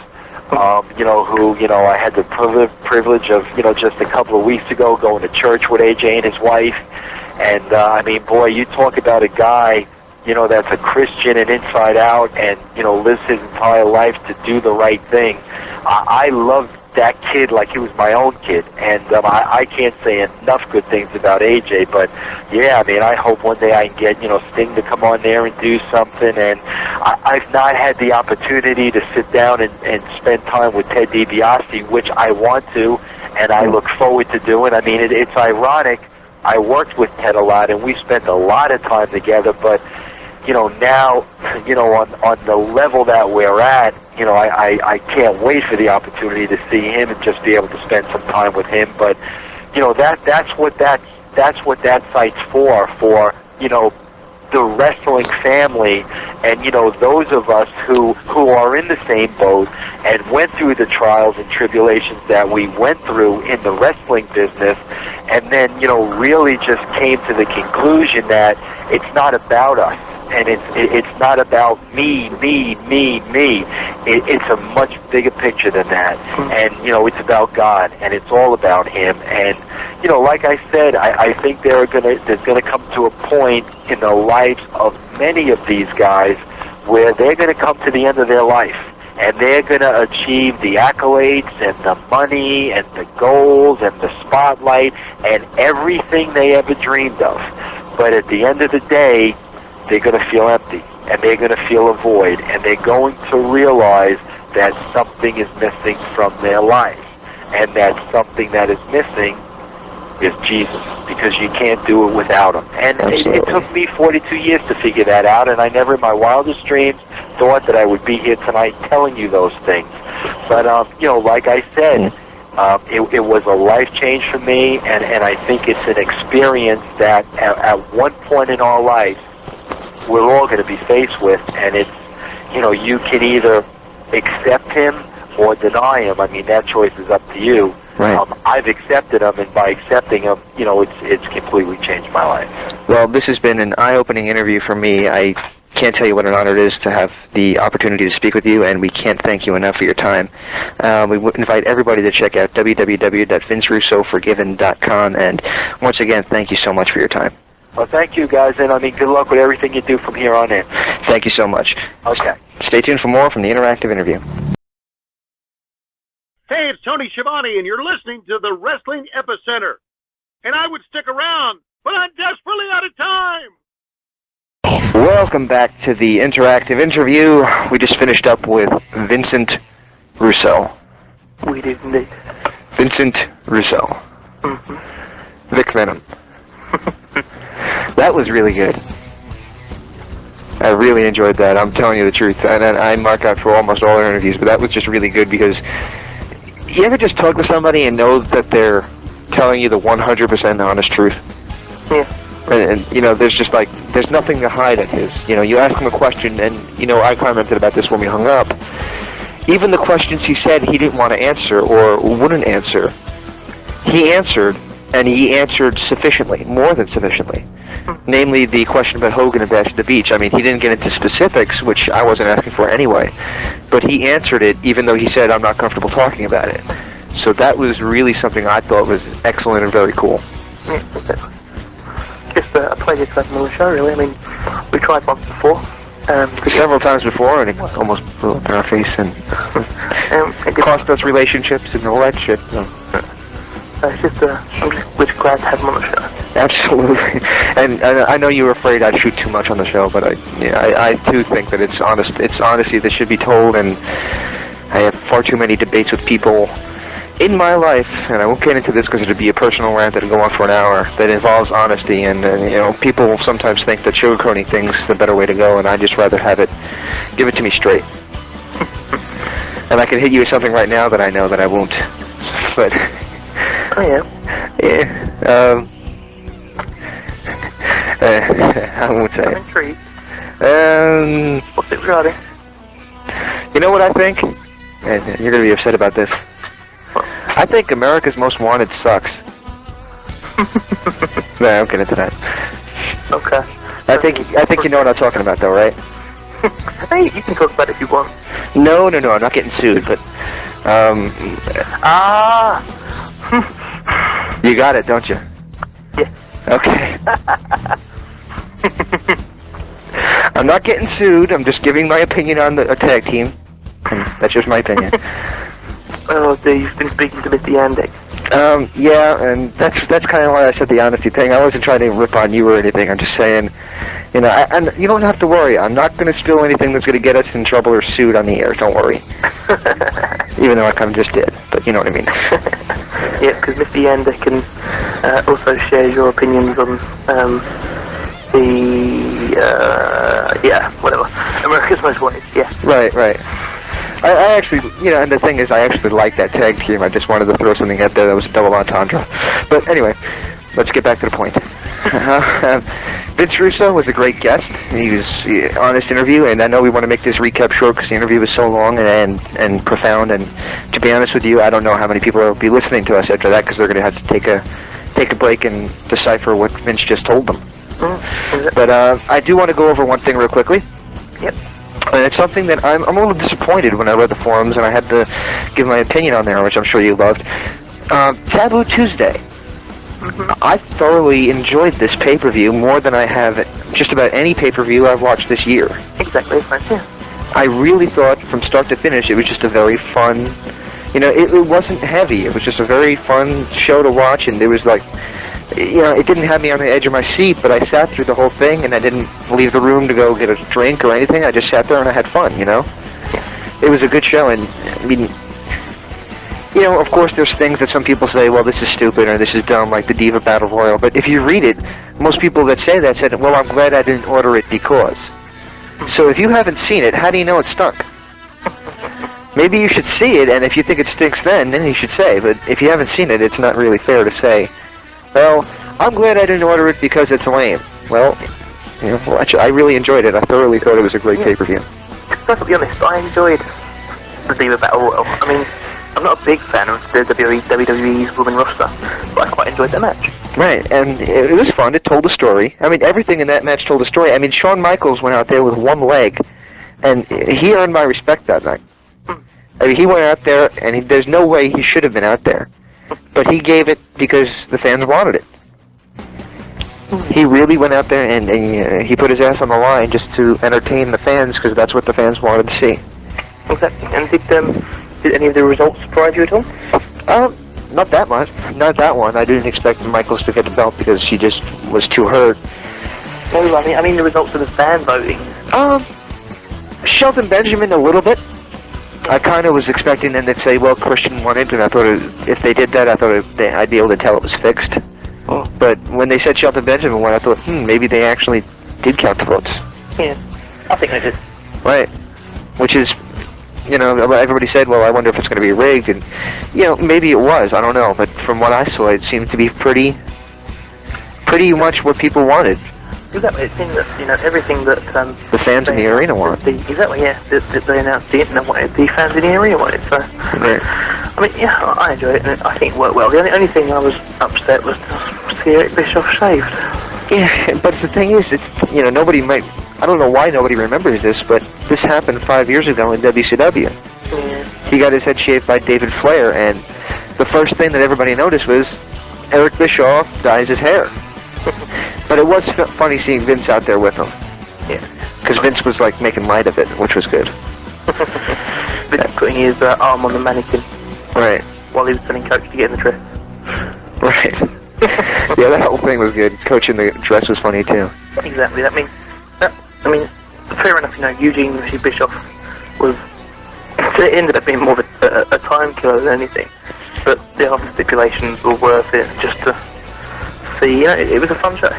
You know, who, you know, I had the privilege of, you know, just a couple of weeks ago going to church with AJ and his wife, and I mean, boy, you talk about a guy, you know, that's a Christian and inside out, and you know, lives his entire life to do the right thing. I love that kid like he was my own kid, and I can't say enough good things about AJ. But yeah, I mean, I hope one day I can get, you know, Sting to come on there and do something. And I've not had the opportunity to sit down and spend time with Ted DiBiase, which I want to, and I look forward to doing. I mean, it's ironic. I worked with Ted a lot, and we spent a lot of time together, but you know, now, you know, on the level that we're at, you know, I can't wait for the opportunity to see him and just be able to spend some time with him. But, you know, that's what that site's for, you know, the wrestling family, and you know, those of us who are in the same boat and went through the trials and tribulations that we went through in the wrestling business, and then, you know, really just came to the conclusion that it's not about us. And it's not about me. It's a much bigger picture than that. And, you know, it's about God, and it's all about Him. And, you know, like I said, I think there's gonna come to a point in the lives of many of these guys where they're gonna come to the end of their life, and they're gonna achieve the accolades and the money and the goals and the spotlight and everything they ever dreamed of. But at the end of the day, they're going to feel empty, and they're going to feel a void, and they're going to realize that something is missing from their life, and that something that is missing is Jesus, because you can't do it without Him. And it took me 42 years to figure that out, and I never in my wildest dreams thought that I would be here tonight telling you those things. But, you know, like I said, it was a life change for me, and I think it's an experience that at one point in our life, we're all going to be faced with, and it's, you know, you can either accept Him or deny Him. I mean, that choice is up to you. Right. I've accepted Him, and by accepting Him, you know, it's completely changed my life. Well, this has been an eye-opening interview for me. I can't tell you what an honor it is to have the opportunity to speak with you, and we can't thank you enough for your time. We invite everybody to check out www.VinceRussoForgiven.com, and once again, thank you so much for your time. Well, thank you, guys, and I mean, good luck with everything you do from here on in. Thank you so much. Okay. Stay tuned for more from the interactive interview. Hey, it's Tony Schiavone, and you're listening to the Wrestling Epicenter. And I would stick around, but I'm desperately out of time. Welcome back to the interactive interview. We just finished up with Vincent Russo. We did indeed. Vincent Russo. Mm-hmm. Vic Venom. That was really good. I really enjoyed that. I'm telling you the truth. And I mark out for almost all our interviews, but that was just really good because you ever just talk to somebody and know that they're telling you the 100% honest truth? Yeah. And you know, there's nothing to hide in his. You know, you ask him a question, and, you know, I commented about this when we hung up. Even the questions he said he didn't want to answer or wouldn't answer, he answered, and he answered sufficiently, more than sufficiently. Namely, the question about Hogan and Bash at the Beach. I mean, he didn't get into specifics, which I wasn't asking for anyway, but he answered it even though he said, I'm not comfortable talking about it. So that was really something I thought was excellent and very cool. Yeah, just a pleasure to have him on the show, really. I mean, we tried once before. Several times before, and it almost blew up in our face, and it cost us relationships and all that shit. So. We're just glad to have him on the show. Absolutely. And I know you were afraid I'd shoot too much on the show, but I too think that it's honest. It's honesty that should be told, and I have far too many debates with people, in my life, and I won't get into this because it'd be a personal rant that'll go on for an hour, that involves honesty, and people sometimes think that sugarcoating things is the better way to go, and I'd just rather give it to me straight. And I can hit you with something right now that I know that I won't, but... Oh, yeah. Yeah, I won't say I'm it. intrigued. What's it regarding? You know what I think? And you're going to be upset about this. I think America's Most Wanted sucks. No, I won't get into that. Okay. I think you know what I'm talking about, though, right? Hey, you can talk about it if you want. No, I'm not getting sued, but... You got it, don't you? Yeah. Okay. I'm not getting sued, I'm just giving my opinion on a tag team. That's just my opinion. Oh, you've been speaking to Mr. Yandick. Yeah, and that's kind of why I said the honesty thing. I wasn't trying to rip on you or anything. I'm just saying, and you don't have to worry. I'm not going to spill anything that's going to get us in trouble or sued on the air. Don't worry. Even though I kind of just did, but you know what I mean. Yeah, because Mr. Yandick can also share your opinions on whatever. America's Most Wanted. Yeah. Right. I actually, and the thing is, I actually like that tag team. I just wanted to throw something out there that was a double entendre. But anyway, let's get back to the point. Vince Russo was a great guest. He was an honest interview, and I know we want to make this recap short because the interview was so long and profound. And to be honest with you, I don't know how many people will be listening to us after that because they're going to have to take a break and decipher what Vince just told them. But I do want to go over one thing real quickly. Yep. And it's something that I'm a little disappointed when I read the forums, and I had to give my opinion on there, which I'm sure you loved. Taboo Tuesday. Mm-hmm. I thoroughly enjoyed this pay-per-view more than I have just about any pay-per-view I've watched this year. Exactly, yeah. I really thought from start to finish it was just a very fun, it wasn't heavy. It was just a very fun show to watch, and it was like, it didn't have me on the edge of my seat, but I sat through the whole thing, and I didn't leave the room to go get a drink or anything. I just sat there and I had fun, It was a good show, and, I mean, of course there's things that some people say, well, this is stupid or this is dumb, like the Diva Battle Royal, but if you read it, most people that say that said, well, I'm glad I didn't order it because. So if you haven't seen it, how do you know it stunk? Maybe you should see it, and if you think it stinks then you should say, but if you haven't seen it, it's not really fair to say, well, I'm glad I didn't order it because it's lame. Well, I really enjoyed it. I thoroughly thought it was a great pay-per-view. To be perfectly honest, I enjoyed the Diva Battle Royal. I mean, I'm not a big fan of the WWE's women roster, but I quite enjoyed that match. Right, and it was fun. It told a story. I mean, everything in that match told a story. I mean, Shawn Michaels went out there with one leg, and he earned my respect that night. I mean, he went out there, and there's no way he should have been out there. But he gave it because the fans wanted it. He really went out there and he put his ass on the line just to entertain the fans because that's what the fans wanted to see. Exactly. And did any of the results surprise you at all? Not that much. Not that one. I didn't expect Michaels to get the belt because she just was too hurt. No, I mean the results of the fan voting. Shelton Benjamin a little bit. I kind of was expecting them to say, well, Christian won it, and I thought if they did that, I thought I'd be able to tell it was fixed. Oh. But when they said Shelton Benjamin won, I thought, maybe they actually did count the votes. Yeah, I think they did. Right. Which is, everybody said, well, I wonder if it's going to be rigged, and, maybe it was, I don't know, but from what I saw, it seemed to be pretty much what people wanted. Exactly, it seemed that, everything that... the fans in the arena wanted. Exactly, yeah, that they announced the internet wanted, the fans in the arena wanted, so... Right. I mean, yeah, I enjoyed it, and I think it worked well. The only thing I was upset was to see Eric Bischoff shaved. Yeah, but the thing is, it's, nobody might... I don't know why nobody remembers this, but this happened 5 years ago in WCW. Yeah. He got his head shaved by David Flair, and the first thing that everybody noticed was Eric Bischoff dyes his hair. But it was funny seeing Vince out there with him. Yeah. Because Vince was, making light of it, which was good. Vince putting his arm on the mannequin. Right. While he was telling Coach to get in the dress. Right. Yeah, that whole thing was good. Coach in the dress was funny, too. Exactly. I mean, fair enough, Eugene Bischoff was... It ended up being more of a time killer than anything. but the other stipulations were worth it just to see. It was a fun show.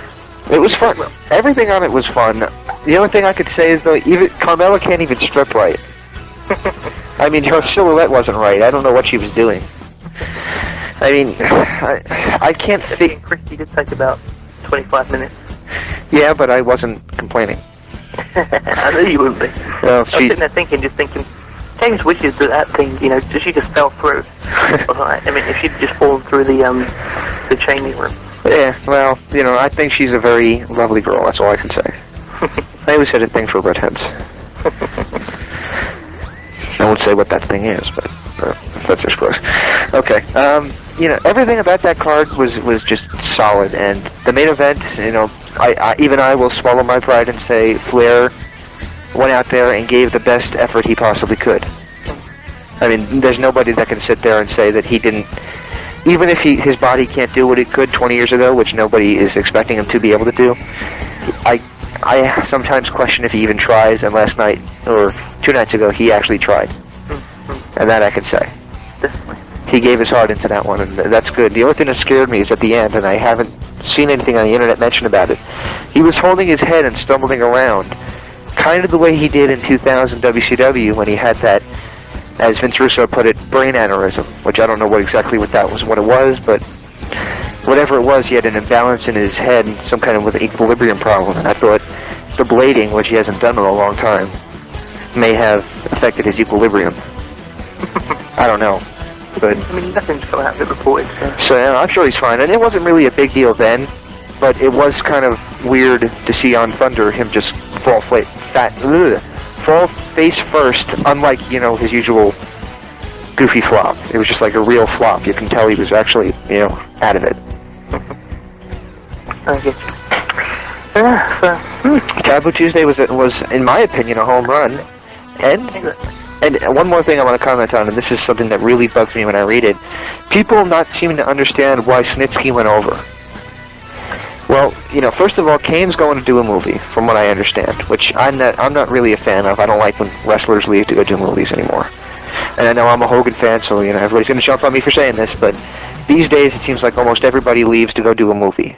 It was fun. Everything on it was fun. The only thing I could say is, though, even Carmella can't even strip right. I mean, her silhouette wasn't right. I don't know what she was doing. I mean, I can't think. Christy did take about 25 minutes. Yeah, but I wasn't complaining. I knew you wouldn't be. Well, I was sitting there thinking, James wishes that thing, she just fell through. I mean, if she'd just fallen through the changing room. Yeah, well, I think she's a very lovely girl. That's all I can say. I always had a thing for redheads. I won't say what that thing is, but that's just gross. Okay, everything about that card was just solid, and the main event, I will swallow my pride and say Flair went out there and gave the best effort he possibly could. I mean, there's nobody that can sit there and say that he didn't, even if his body can't do what it could 20 years ago, which nobody is expecting him to be able to do. I sometimes question if he even tries, and last night, or 2 nights ago, he actually tried. And that I can say. He gave his heart into that one, and that's good. The only thing that scared me is at the end, and I haven't seen anything on the internet mention about it. He was holding his head and stumbling around, kind of the way he did in 2000 WCW when he had that, as Vince Russo put it, brain aneurysm, which I don't know what it was, but whatever it was, he had an imbalance in his head and some kind of equilibrium problem, and I thought the blading, which he hasn't done in a long time, may have affected his equilibrium. I don't know, but I mean, nothing's come out of it reported. So I'm sure he's fine, and it wasn't really a big deal then, but it was kind of weird to see on Thunder him just fall face first, unlike his usual goofy flop. It was just like a real flop. You can tell he was actually out of it. I get you. Taboo Tuesday was in my opinion a home run, and one more thing I want to comment on, and this is something that really bugs me when I read it. People not seeming to understand why Snitsky went over. Well, first of all, Kane's going to do a movie, from what I understand, which I'm not really a fan of. I don't like when wrestlers leave to go do movies anymore. And I know I'm a Hogan fan, so everybody's going to jump on me for saying this, but these days it seems like almost everybody leaves to go do a movie.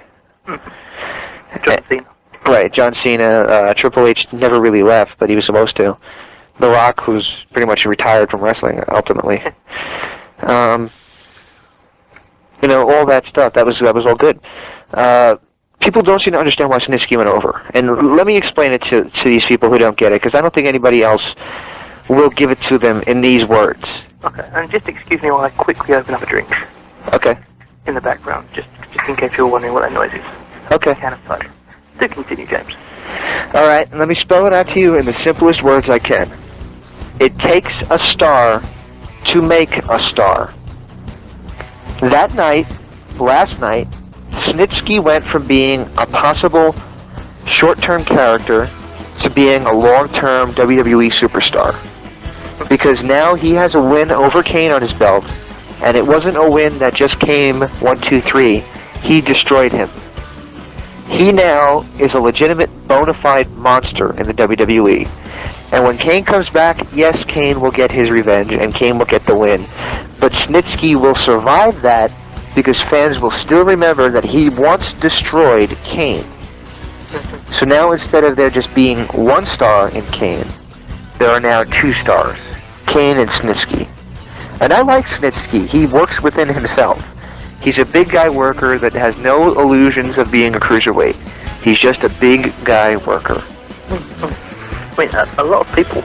John Cena. Right, John Cena. Triple H never really left, but he was supposed to. The Rock, who's pretty much retired from wrestling, ultimately. All that stuff, that was all good. People don't seem to understand why Snitsky went over. And let me explain it to these people who don't get it, because I don't think anybody else will give it to them in these words. Okay, and just excuse me while I quickly open up a drink. Okay. In the background, just in case you're wondering what that noise is. Okay. Can of cider. Do continue, James. All right, and let me spell it out to you in the simplest words I can. It takes a star to make a star. That night, last night, Snitsky went from being a possible short-term character to being a long-term WWE superstar. Because now he has a win over Kane on his belt, and it wasn't a win that just came 1, 2, 3. He destroyed him. He now is a legitimate, bona fide monster in the WWE. And when Kane comes back, yes, Kane will get his revenge, and Kane will get the win. But Snitsky will survive that because fans will still remember that he once destroyed Kane. So now instead of there just being 1 star in Kane, there are now 2 stars, Kane and Snitsky. And I like Snitsky. He works within himself. He's a big guy worker that has no illusions of being a cruiserweight. He's just a big guy worker. I mean, a lot of people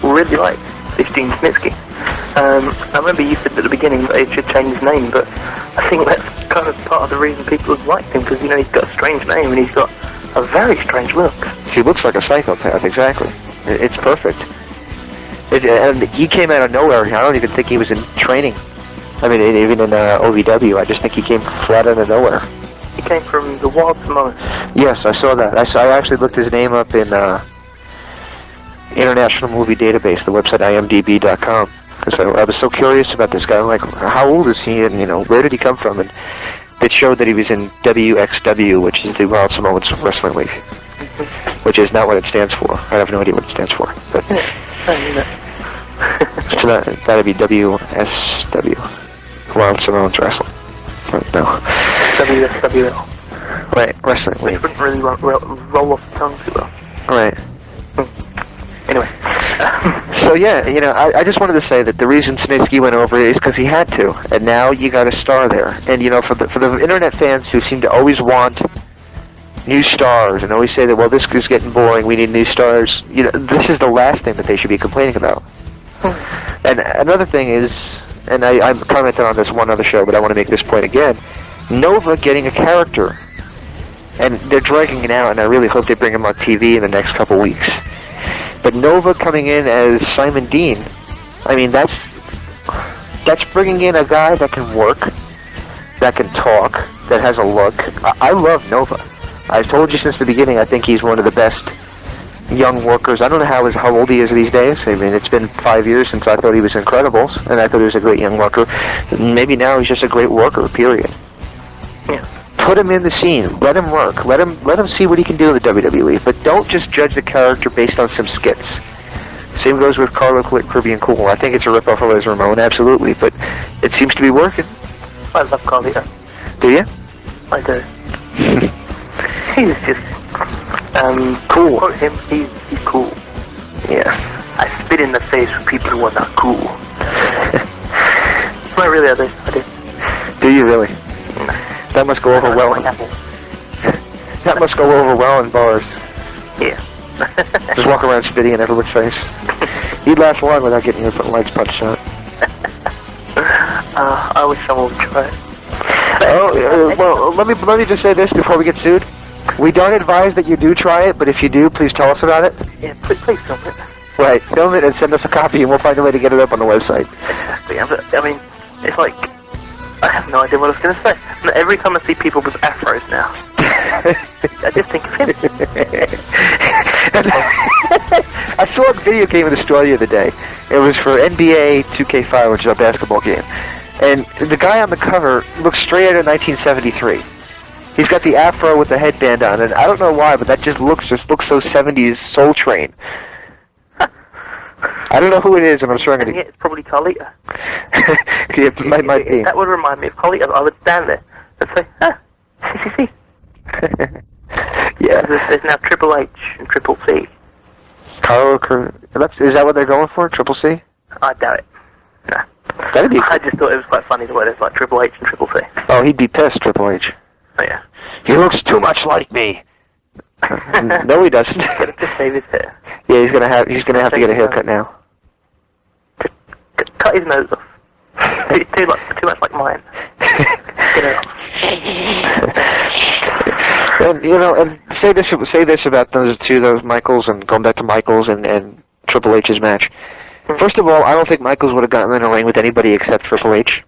really like 15 Snitsky. I remember you said at the beginning that he should change his name, but I think that's kind of part of the reason people have liked him, because, he's got a strange name and he's got a very strange look. He looks like a psychopath, exactly. It's perfect. And he came out of nowhere. I don't even think he was in training. I mean, even in OVW, I just think he came flat out of nowhere. He came from the Wild Samoans. Yes, I saw that. I actually looked his name up in International Movie Database, the website imdb.com, because I was so curious about this guy. I'm like, how old is he, and where did he come from? And it showed that he was in WXW, which is the Wild Samoans Wrestling League, which is not what it stands for. I have no idea what it stands for, but so that'd be WSW. Well, Samoans wrestling. No. WSWL. Right, wrestling. Which wouldn't really roll off the tongue too well. Right. Anyway. So yeah, I just wanted to say that the reason Snitsky went over is because he had to, and now you got a star there. And for the internet fans who seem to always want new stars and always say that, well, this is getting boring, we need new stars. This is the last thing that they should be complaining about. And another thing is, and I commented on this one other show, but I want to make this point again. Nova getting a character, and they're dragging it out, and I really hope they bring him on TV in the next couple weeks. But Nova coming in as Simon Dean, I mean, that's bringing in a guy that can work, that can talk, that has a look. I love Nova. I've told you since the beginning, I think he's one of the best young workers. I don't know how old he is these days. I mean, it's been 5 years since I thought he was Incredibles, and I thought he was a great young worker. Maybe now he's just a great worker, period. Yeah. Put him in the scene. Let him work. Let him see what he can do in the WWE. But don't just judge the character based on some skits. Same goes with Carlo Caribbean Cool. I think it's a ripoff of Liz Ramon, absolutely. But it seems to be working. I love Carlito. Do you? I do. He's just cool. Quote him. He's cool. Yeah. I spit in the face with people who are not cool. No, really, I do. Do you really? No. That must go over well. That must go over well in bars. Yeah. Just walk around spitting in everyone's face. You'd last long without getting your legs punched out. I wish someone would try it. Well, let me just say this before we get sued. We don't advise that you do try it, but if you do, please tell us about it. Yeah, please film it. Right, film it and send us a copy, and we'll find a way to get it up on the website. Exactly. I mean, it's like, I have no idea what I was going to say. Every time I see people with afros now, I just think of him. I saw a video game in the store the other day. It was for NBA 2K5, which is a basketball game. And the guy on the cover looks straight out of 1973. He's got the afro with the headband on, and I don't know why, but that just looks so 70s Soul Train. I don't know who it is, and I'm struggling. Yeah, it's probably Carlito. It might be. That would remind me of Carlito. I would stand there and say, CCC. Yeah. There's now Triple H and Triple C. Is that what they're going for? Triple C? I doubt it. No. That'd be. I just thought it was quite funny the way there's like Triple H and Triple C. Oh, he'd be pissed, Triple H. Oh yeah. He looks too much like me. No, he doesn't. He's gonna just shave his hair. Yeah, he's gonna have to get a haircut now. Cut his nose off. too much like mine. Get it off. And say this about those Michaels, and going back to Michaels and Triple H's match. First of all, I don't think Michaels would have gotten in a ring with anybody except Triple H.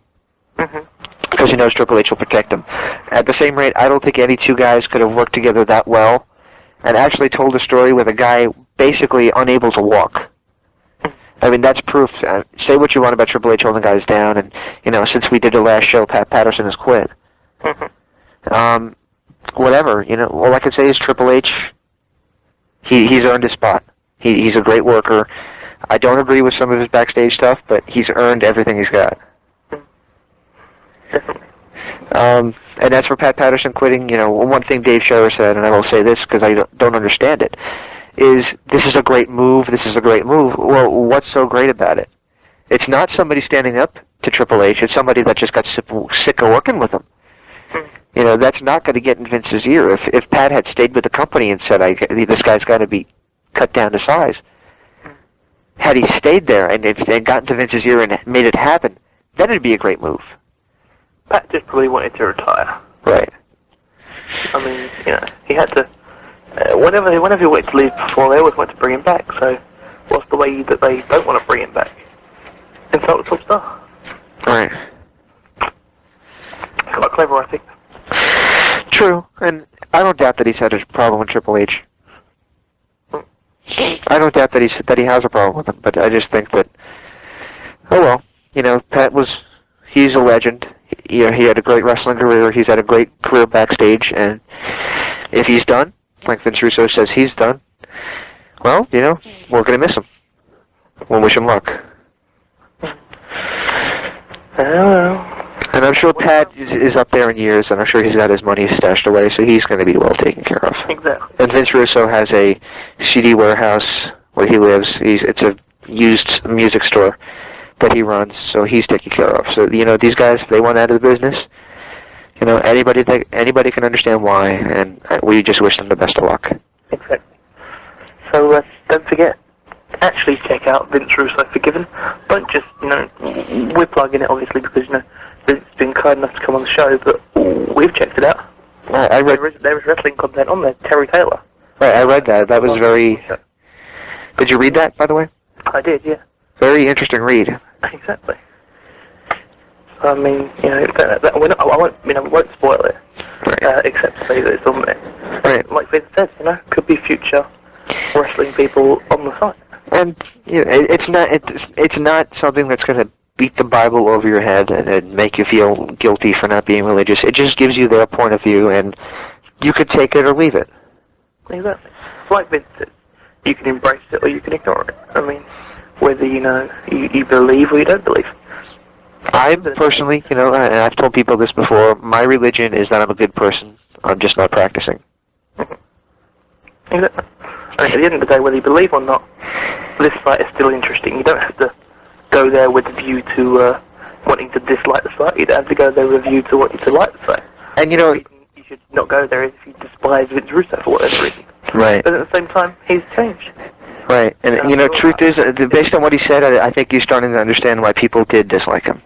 Because he knows Triple H will protect him. At the same rate, I don't think any two guys could have worked together that well and actually told a story with a guy basically unable to walk. I mean, that's proof. Say what you want about Triple H holding guys down, and, since we did the last show, Pat Patterson has quit. Whatever, all I can say is Triple H, he's earned his spot. He's a great worker. I don't agree with some of his backstage stuff, but he's earned everything he's got. And as for Pat Patterson quitting, one thing Dave Scherer said, and I will say this because I don't understand it, is this is a great move, Well, what's so great about it? It's not somebody standing up to Triple H, it's somebody that just got sick of working with him. That's not going to get in Vince's ear. If Pat had stayed with the company and said, this guy's got to be cut down to size, had he stayed there and gotten to Vince's ear and made it happen, then it'd be a great move. Pat just probably wanted to retire. Right. I mean, he had to. Whenever he wanted to leave before, they always wanted to bring him back. So, what's the way that they don't want to bring him back? Insult the top star. Right. Quite clever, I think. True, and I don't doubt that he's had a problem with Triple H. I don't doubt that he has a problem with him, but I just think that, Pat he's a legend. He had a great wrestling career. He's had a great career backstage, and if he's done, like Vince Russo says he's done, well, we're going to miss him. We'll wish him luck. Well, And I'm sure Pat is up there in years, and I'm sure he's got his money stashed away, so he's going to be well taken care of. Exactly. And Vince Russo has a CD warehouse where he lives. It's a used music store that he runs, so he's taken care of. So, these guys, if they went out of the business, anybody can understand why, and we just wish them the best of luck. Exactly. So don't forget, actually check out Vince Russo Forgiven. Don't just, we're plugging it obviously because, Vince has been kind enough to come on the show, but we've checked it out. I read. There is wrestling content on there. Terry Taylor. Right, I read that. That was very. Did you read that, by the way? I did, yeah. Very interesting read. Exactly. So, I mean, I won't spoil it, Right. except to say that it's on there. Right. Like Vince says, could be future wrestling people on the site. And it's not something that's going to beat the Bible over your head and make you feel guilty for not being religious. It just gives you their point of view, and you could take it or leave it. Exactly. Like Vince says, you can embrace it or you can ignore it. I mean, whether you believe or you don't believe. I personally, and I've told people this before, my religion is that I'm a good person. I'm just not practicing. Exactly. I mean, at the end of the day, whether you believe or not, this site is still interesting. You don't have to go there with a view to wanting to dislike the site. You don't have to go there with a view to wanting to like the site. And you should not go there if you despise Vince Russo for whatever reason. Right. But at the same time, he's changed. Right. And truth is, based on what he said, I think you're starting to understand why people did dislike him.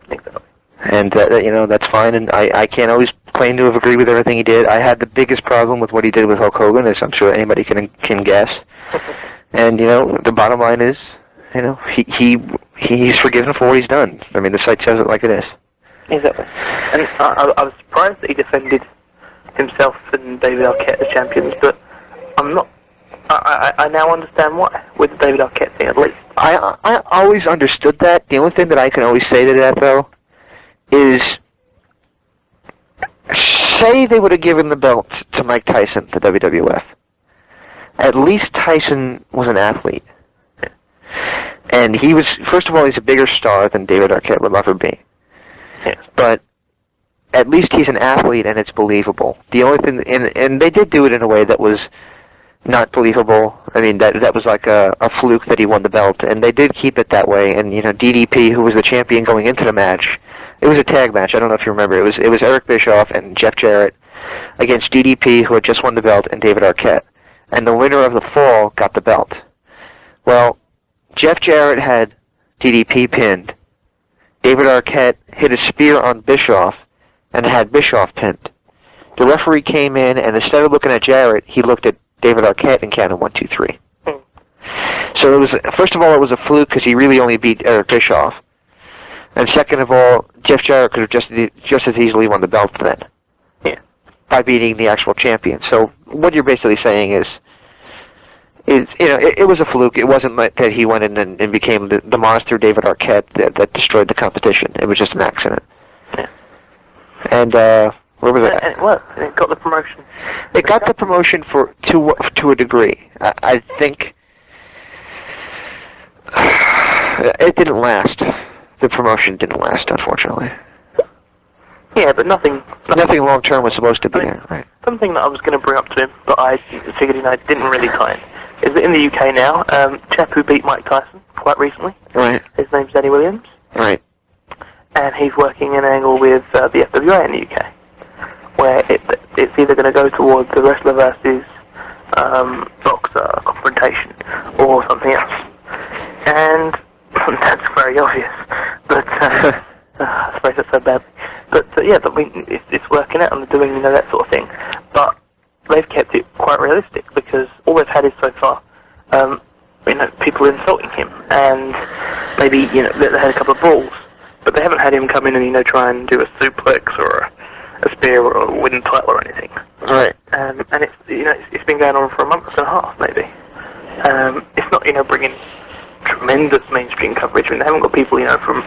Exactly. And that's fine. And I can't always claim to have agreed with everything he did. I had the biggest problem with what he did with Hulk Hogan, as I'm sure anybody can guess. And the bottom line is, he's forgiven for what he's done. I mean, the site says it like it is. Exactly. And I was surprised that he defended himself and David Arquette as champions, but I'm not. I now understand why, with the David Arquette thing at least. I always understood that. The only thing that I can always say to that, though, is say they would have given the belt to Mike Tyson, the WWF. At least Tyson was an athlete. And he was, first of all, he's a bigger star than David Arquette would ever be. Yeah. But at least he's an athlete and it's believable. The only thing, and they did do it in a way that was not believable. I mean, that was like a fluke that he won the belt, and they did keep it that way. And DDP, who was the champion going into the match, it was a tag match. I don't know if you remember. It was Eric Bischoff and Jeff Jarrett against DDP, who had just won the belt, and David Arquette. And the winner of the fall got the belt. Well, Jeff Jarrett had DDP pinned. David Arquette hit a spear on Bischoff and had Bischoff pinned. The referee came in, and instead of looking at Jarrett, he looked at David Arquette and counted 1, 2, 3. So it was, first of all, it was a fluke because he really only beat Eric Bischoff. And second of all, Jeff Jarrett could have just as easily won the belt then. Yeah. By beating the actual champion. So what you're basically saying is it was a fluke. It wasn't like that he went in and became the monster David Arquette that destroyed the competition. It was just an accident. Yeah. And where was it? And it worked. It got the promotion. It got the promotion to a degree. I think it didn't last. The promotion didn't last, unfortunately. Yeah, but nothing long term was supposed to be there. Right. Something that I was going to bring up to him, but I figured didn't really tie in, is that in the UK now, chap who beat Mike Tyson quite recently. Right. His name's Danny Williams. Right. And he's working an angle with the FWA in the UK, where it's either going to go towards the wrestler versus boxer confrontation or something else. And that's very obvious, but I suppose that's so badly. But yeah, I mean, it's working out and they're doing that sort of thing. But they've kept it quite realistic because all they've had is so far, people insulting him and maybe they had a couple of brawls, but they haven't had him come in and try and do a suplex or a spear or a wooden title or anything. Right. And it's it's been going on for a month and a half maybe. It's not bringing tremendous mainstream coverage. I mean, they haven't got people from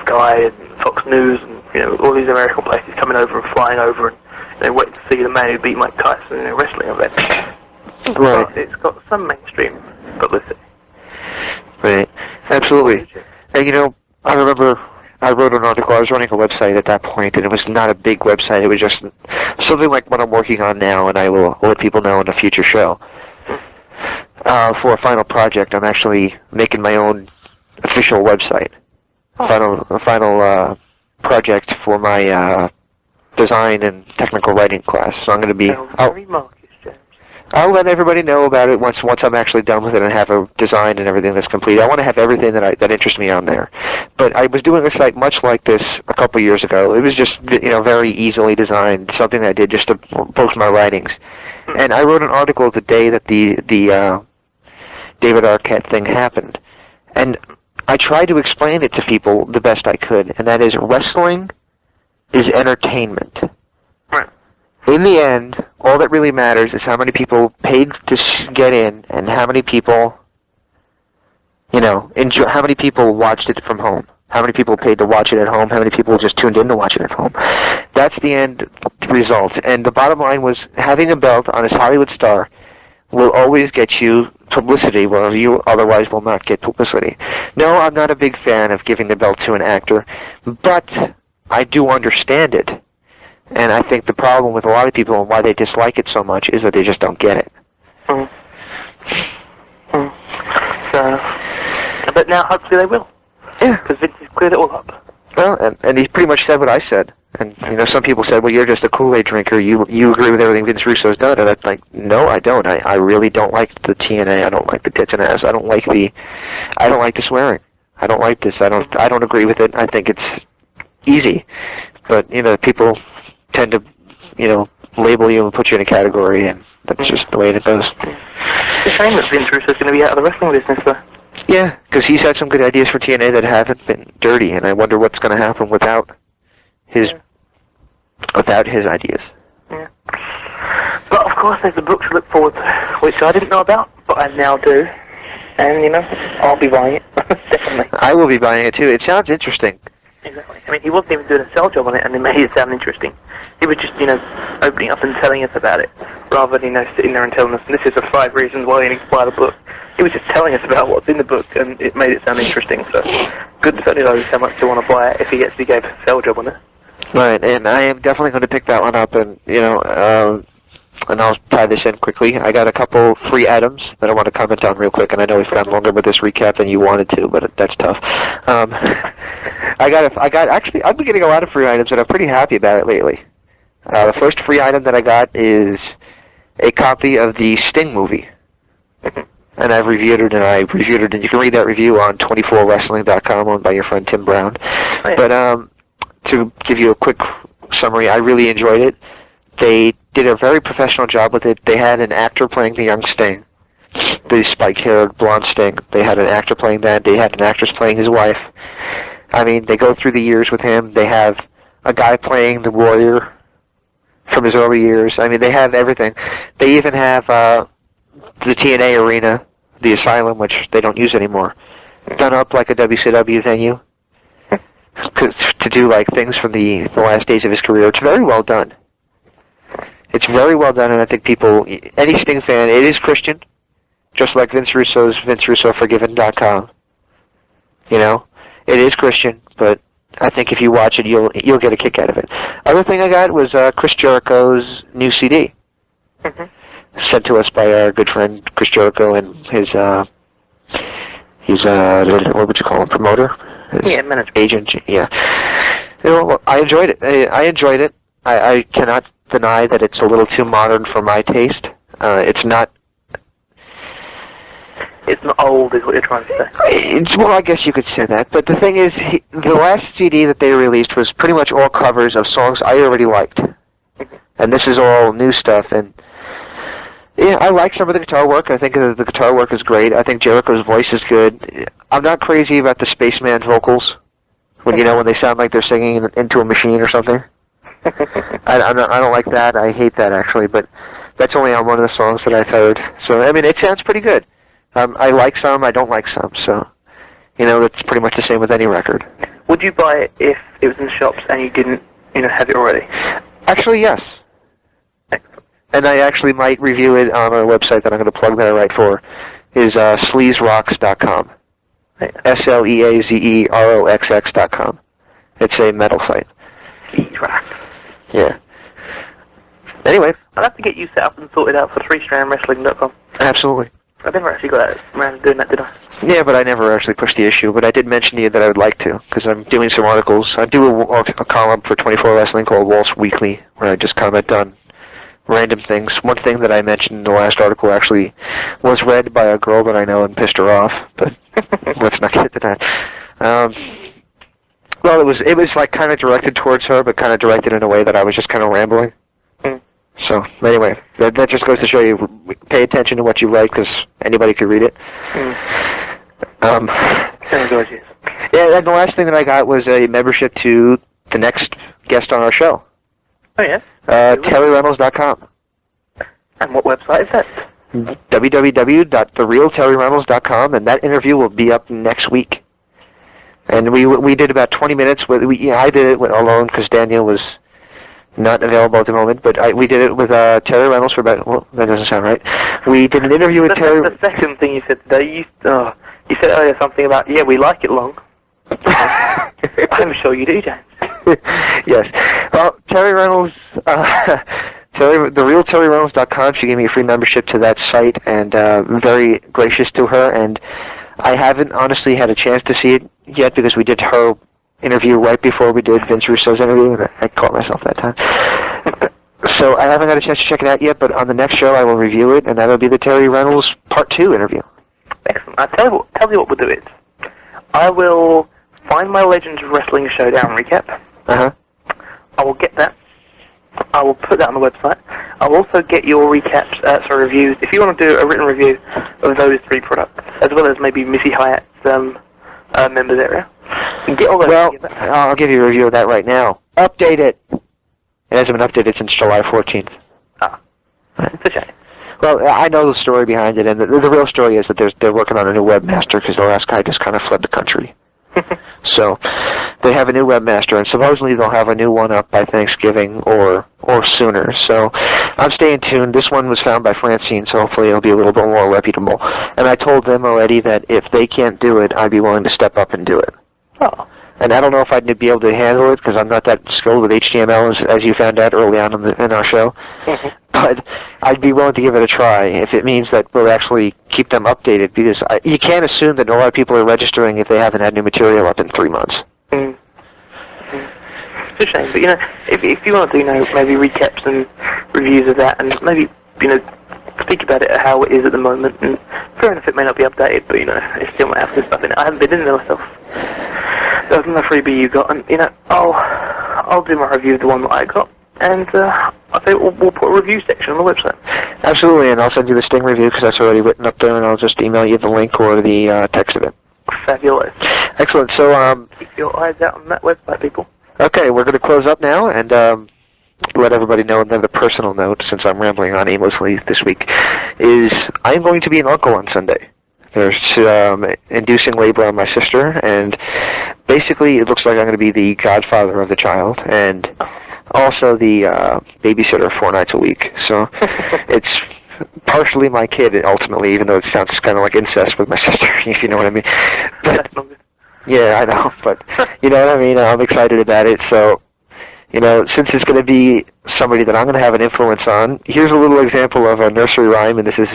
Sky and Fox News and all these American places coming over and flying over and waiting to see the man who beat Mike Tyson in a wrestling event. Right. But it's got some mainstream publicity. Right. Absolutely. And I remember I wrote an article. I was running a website at that point, and it was not a big website. It was just something like what I'm working on now, and I will let people know in a future show. For a final project, I'm actually making my own official website. A final project for my design and technical writing class. So I'm going to be. I'll let everybody know about it once I'm actually done with it and have a design and everything that's complete. I want to have everything that interests me on there. But I was doing a site much like this a couple years ago. It was just very easily designed, something I did just to post my writings. And I wrote an article the day that the David Arquette thing happened, and I tried to explain it to people the best I could, and that is wrestling is entertainment. In the end, all that really matters is how many people paid to get in and how many people, enjoy, how many people watched it from home. How many people paid to watch it at home? How many people just tuned in to watch it at home? That's the end result. And the bottom line was having a belt on a Hollywood star will always get you publicity, where you otherwise will not get publicity. No, I'm not a big fan of giving the belt to an actor, but I do understand it. And I think the problem with a lot of people and why they dislike it so much is that they just don't get it. But now hopefully they will. Yeah. Because Vince has cleared it all up. Well, and he pretty much said what I said. And, some people said, well, you're just a Kool-Aid drinker. You agree with everything Vince Russo's done. And I'm like, no, I don't. I really don't like the TNA. I don't like the tits and ass. I don't like the swearing. I don't like this. I don't agree with it. I think it's easy. But, people tend to, label you and put you in a category, and that's just the way it goes. It's a shame that Vince Russo's going to be out of the wrestling business, though. Yeah, because he's had some good ideas for TNA that haven't been dirty, and I wonder what's going to happen without his ideas. Yeah. But, of course, there's a book to look forward to, which I didn't know about, but I now do. And, I'll be buying it. Definitely. I will be buying it, too. It sounds interesting. Exactly. I mean, he wasn't even doing a sell job on it, and it made it sound interesting. He was just, opening up and telling us about it, rather than, sitting there and telling us, this is the 5 reasons why you need to buy the book. He was just telling us about what's in the book, and it made it sound interesting. So, good to know how much to want to buy it if he actually gave a sell job on it. Right, and I am definitely going to pick that one up, and, and I'll tie this in quickly. I got a couple free items that I want to comment on real quick, and I know we've gone longer with this recap than you wanted to, but that's tough. Actually, I've been getting a lot of free items, and I'm pretty happy about it lately. The first free item that I got is a copy of the Sting movie. And I've reviewed it, and you can read that review on 24wrestling.com, owned by your friend Tim Brown. Oh, yeah. But to give you a quick summary, I really enjoyed it. They did a very professional job with it. They had an actor playing the young Sting, the spike-haired blonde Sting. They had an actor playing that. They had an actress playing his wife. I mean, they go through the years with him. They have a guy playing the Warrior from his early years. I mean, they have everything. They even have the TNA arena, the Asylum, which they don't use anymore, done up like a WCW venue to do like things from the last days of his career. It's very well done. It's very well done, and I think people, any Sting fan, it is Christian, just like Vince Russo's VinceRussoForgiven.com. It is Christian, but I think if you watch it, you'll get a kick out of it. Other thing I got was Chris Jericho's new CD, sent to us by our good friend Chris Jericho and his what would you call him, promoter? Yeah, manager. Agent. Yeah. I enjoyed it. I enjoyed it. I cannot deny that it's a little too modern for my taste. It's not old, is what you're trying to say. Well, I guess you could say that. But the thing is, the last CD that they released was pretty much all covers of songs I already liked. And this is all new stuff. And yeah, I like some of the guitar work. I think the guitar work is great. I think Jericho's voice is good. I'm not crazy about the Spaceman vocals. When they sound like they're singing into a machine or something. I don't like that. I hate that, actually. But that's only on one of the songs that I've heard. So, I mean, it sounds pretty good. I like some, I don't like some, so, that's pretty much the same with any record. Would you buy it if it was in the shops and you didn't, have it already? Actually, yes. Excellent. And I actually might review it on a website that I'm going to plug that I write for, is sleazerocks.com. SleazeRoxx.com. It's a metal site. Track. Yeah. Anyway, I'll have to get you set up and sorted out for 3strandwrestling.com. absolutely. I never actually got around to doing that, did I? Yeah, but I never actually pushed the issue. But I did mention to you that I would like to, because I'm doing some articles. I do a column for 24 Wrestling called Waltz Weekly, where I just comment on random things. One thing that I mentioned in the last article actually was read by a girl that I know and pissed her off, but let's not get to that. Well, it was like kind of directed towards her, but kind of directed in a way that I was just kind of rambling. So, anyway, that just goes to show you, pay attention to what you write, because anybody could read it. Yeah, and the last thing that I got was a membership to the next guest on our show. Oh, yeah? TerryReynolds.com. And what website is that? www.therealterryreynolds.com, and that interview will be up next week. And we did about 20 minutes. I did it alone because Daniel was not available at the moment, but we did it with Terry Reynolds for about, well, that doesn't sound right. We did an interview with Terry. The second thing you said today, you said earlier something about, yeah, we like it long. I'm sure you do, James. Yes. Well, Terry Reynolds, TheRealTerryReynolds.com, she gave me a free membership to that site, and very gracious to her, and I haven't honestly had a chance to see it yet because we did her interview right before we did Vince Russo's interview, and I caught myself that time. So I haven't got a chance to check it out yet, but on the next show I will review it, and that'll be the Terry Reynolds Part 2 interview. Excellent. I'll tell you what we'll do is, I will find my Legends of Wrestling Showdown recap. Uh-huh. I will get that. I will put that on the website. I'll also get your recaps, reviews. If you want to do a written review of those 3 products, as well as maybe Missy Hyatt's members area. Get all those together. I'll give you a review of that right now. Update it. It hasn't been updated since July 14th. Ah. It's a shame. Well, I know the story behind it, and the real story is that they're working on a new webmaster because the last guy just kind of fled the country. So they have a new webmaster, and supposedly they'll have a new one up by Thanksgiving or sooner. So I'm staying tuned. This one was found by Francine, so hopefully it'll be a little bit more reputable. And I told them already that if they can't do it, I'd be willing to step up and do it. Oh. And I don't know if I'd be able to handle it because I'm not that skilled with HTML, as you found out early on in our show. Mm-hmm. But I'd be willing to give it a try if it means that we'll actually keep them updated, because you can't assume that a lot of people are registering if they haven't had new material up in 3 months. Mm. It's a shame, but if you want to do maybe recaps and reviews of that, and maybe speak about it how it is at the moment, and fair enough, it may not be updated, but it still might have good stuff in it. I haven't been in there myself. That was the freebie you got, and I'll do my review of the one that I got, and I think we'll put a review section on the website. Absolutely, and I'll send you the Sting review because that's already written up there, and I'll just email you the link or the text of it. Fabulous. Excellent. So keep your eyes out on that website, people. Okay, we're going to close up now, and let everybody know another personal note, since I'm rambling on aimlessly this week, is I'm going to be an uncle on Sunday. There's inducing labor on my sister, and basically it looks like I'm going to be the godfather of the child, and also the babysitter 4 nights a week. So it's partially my kid, ultimately, even though it sounds kind of like incest with my sister, if you know what I mean. But, yeah, I know, but you know what I mean? I'm excited about it, so since it's going to be somebody that I'm going to have an influence on, here's a little example of a nursery rhyme, and this is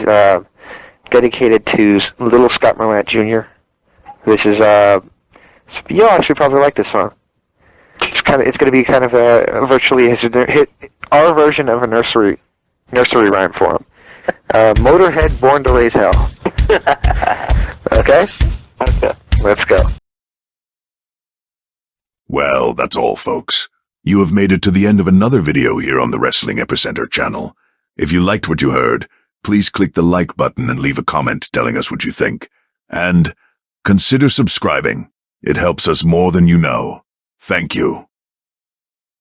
dedicated to little Scott Morant Jr. This is, you'll actually probably like this song. It's going to be kind of virtually our version of a nursery rhyme for him. Motorhead, Born to Raise Hell. Okay? Okay. Let's go. Well, that's all, folks. You have made it to the end of another video here on the Wrestling Epicenter channel. If you liked what you heard, please click the like button and leave a comment telling us what you think. And consider subscribing. It helps us more than you know. Thank you.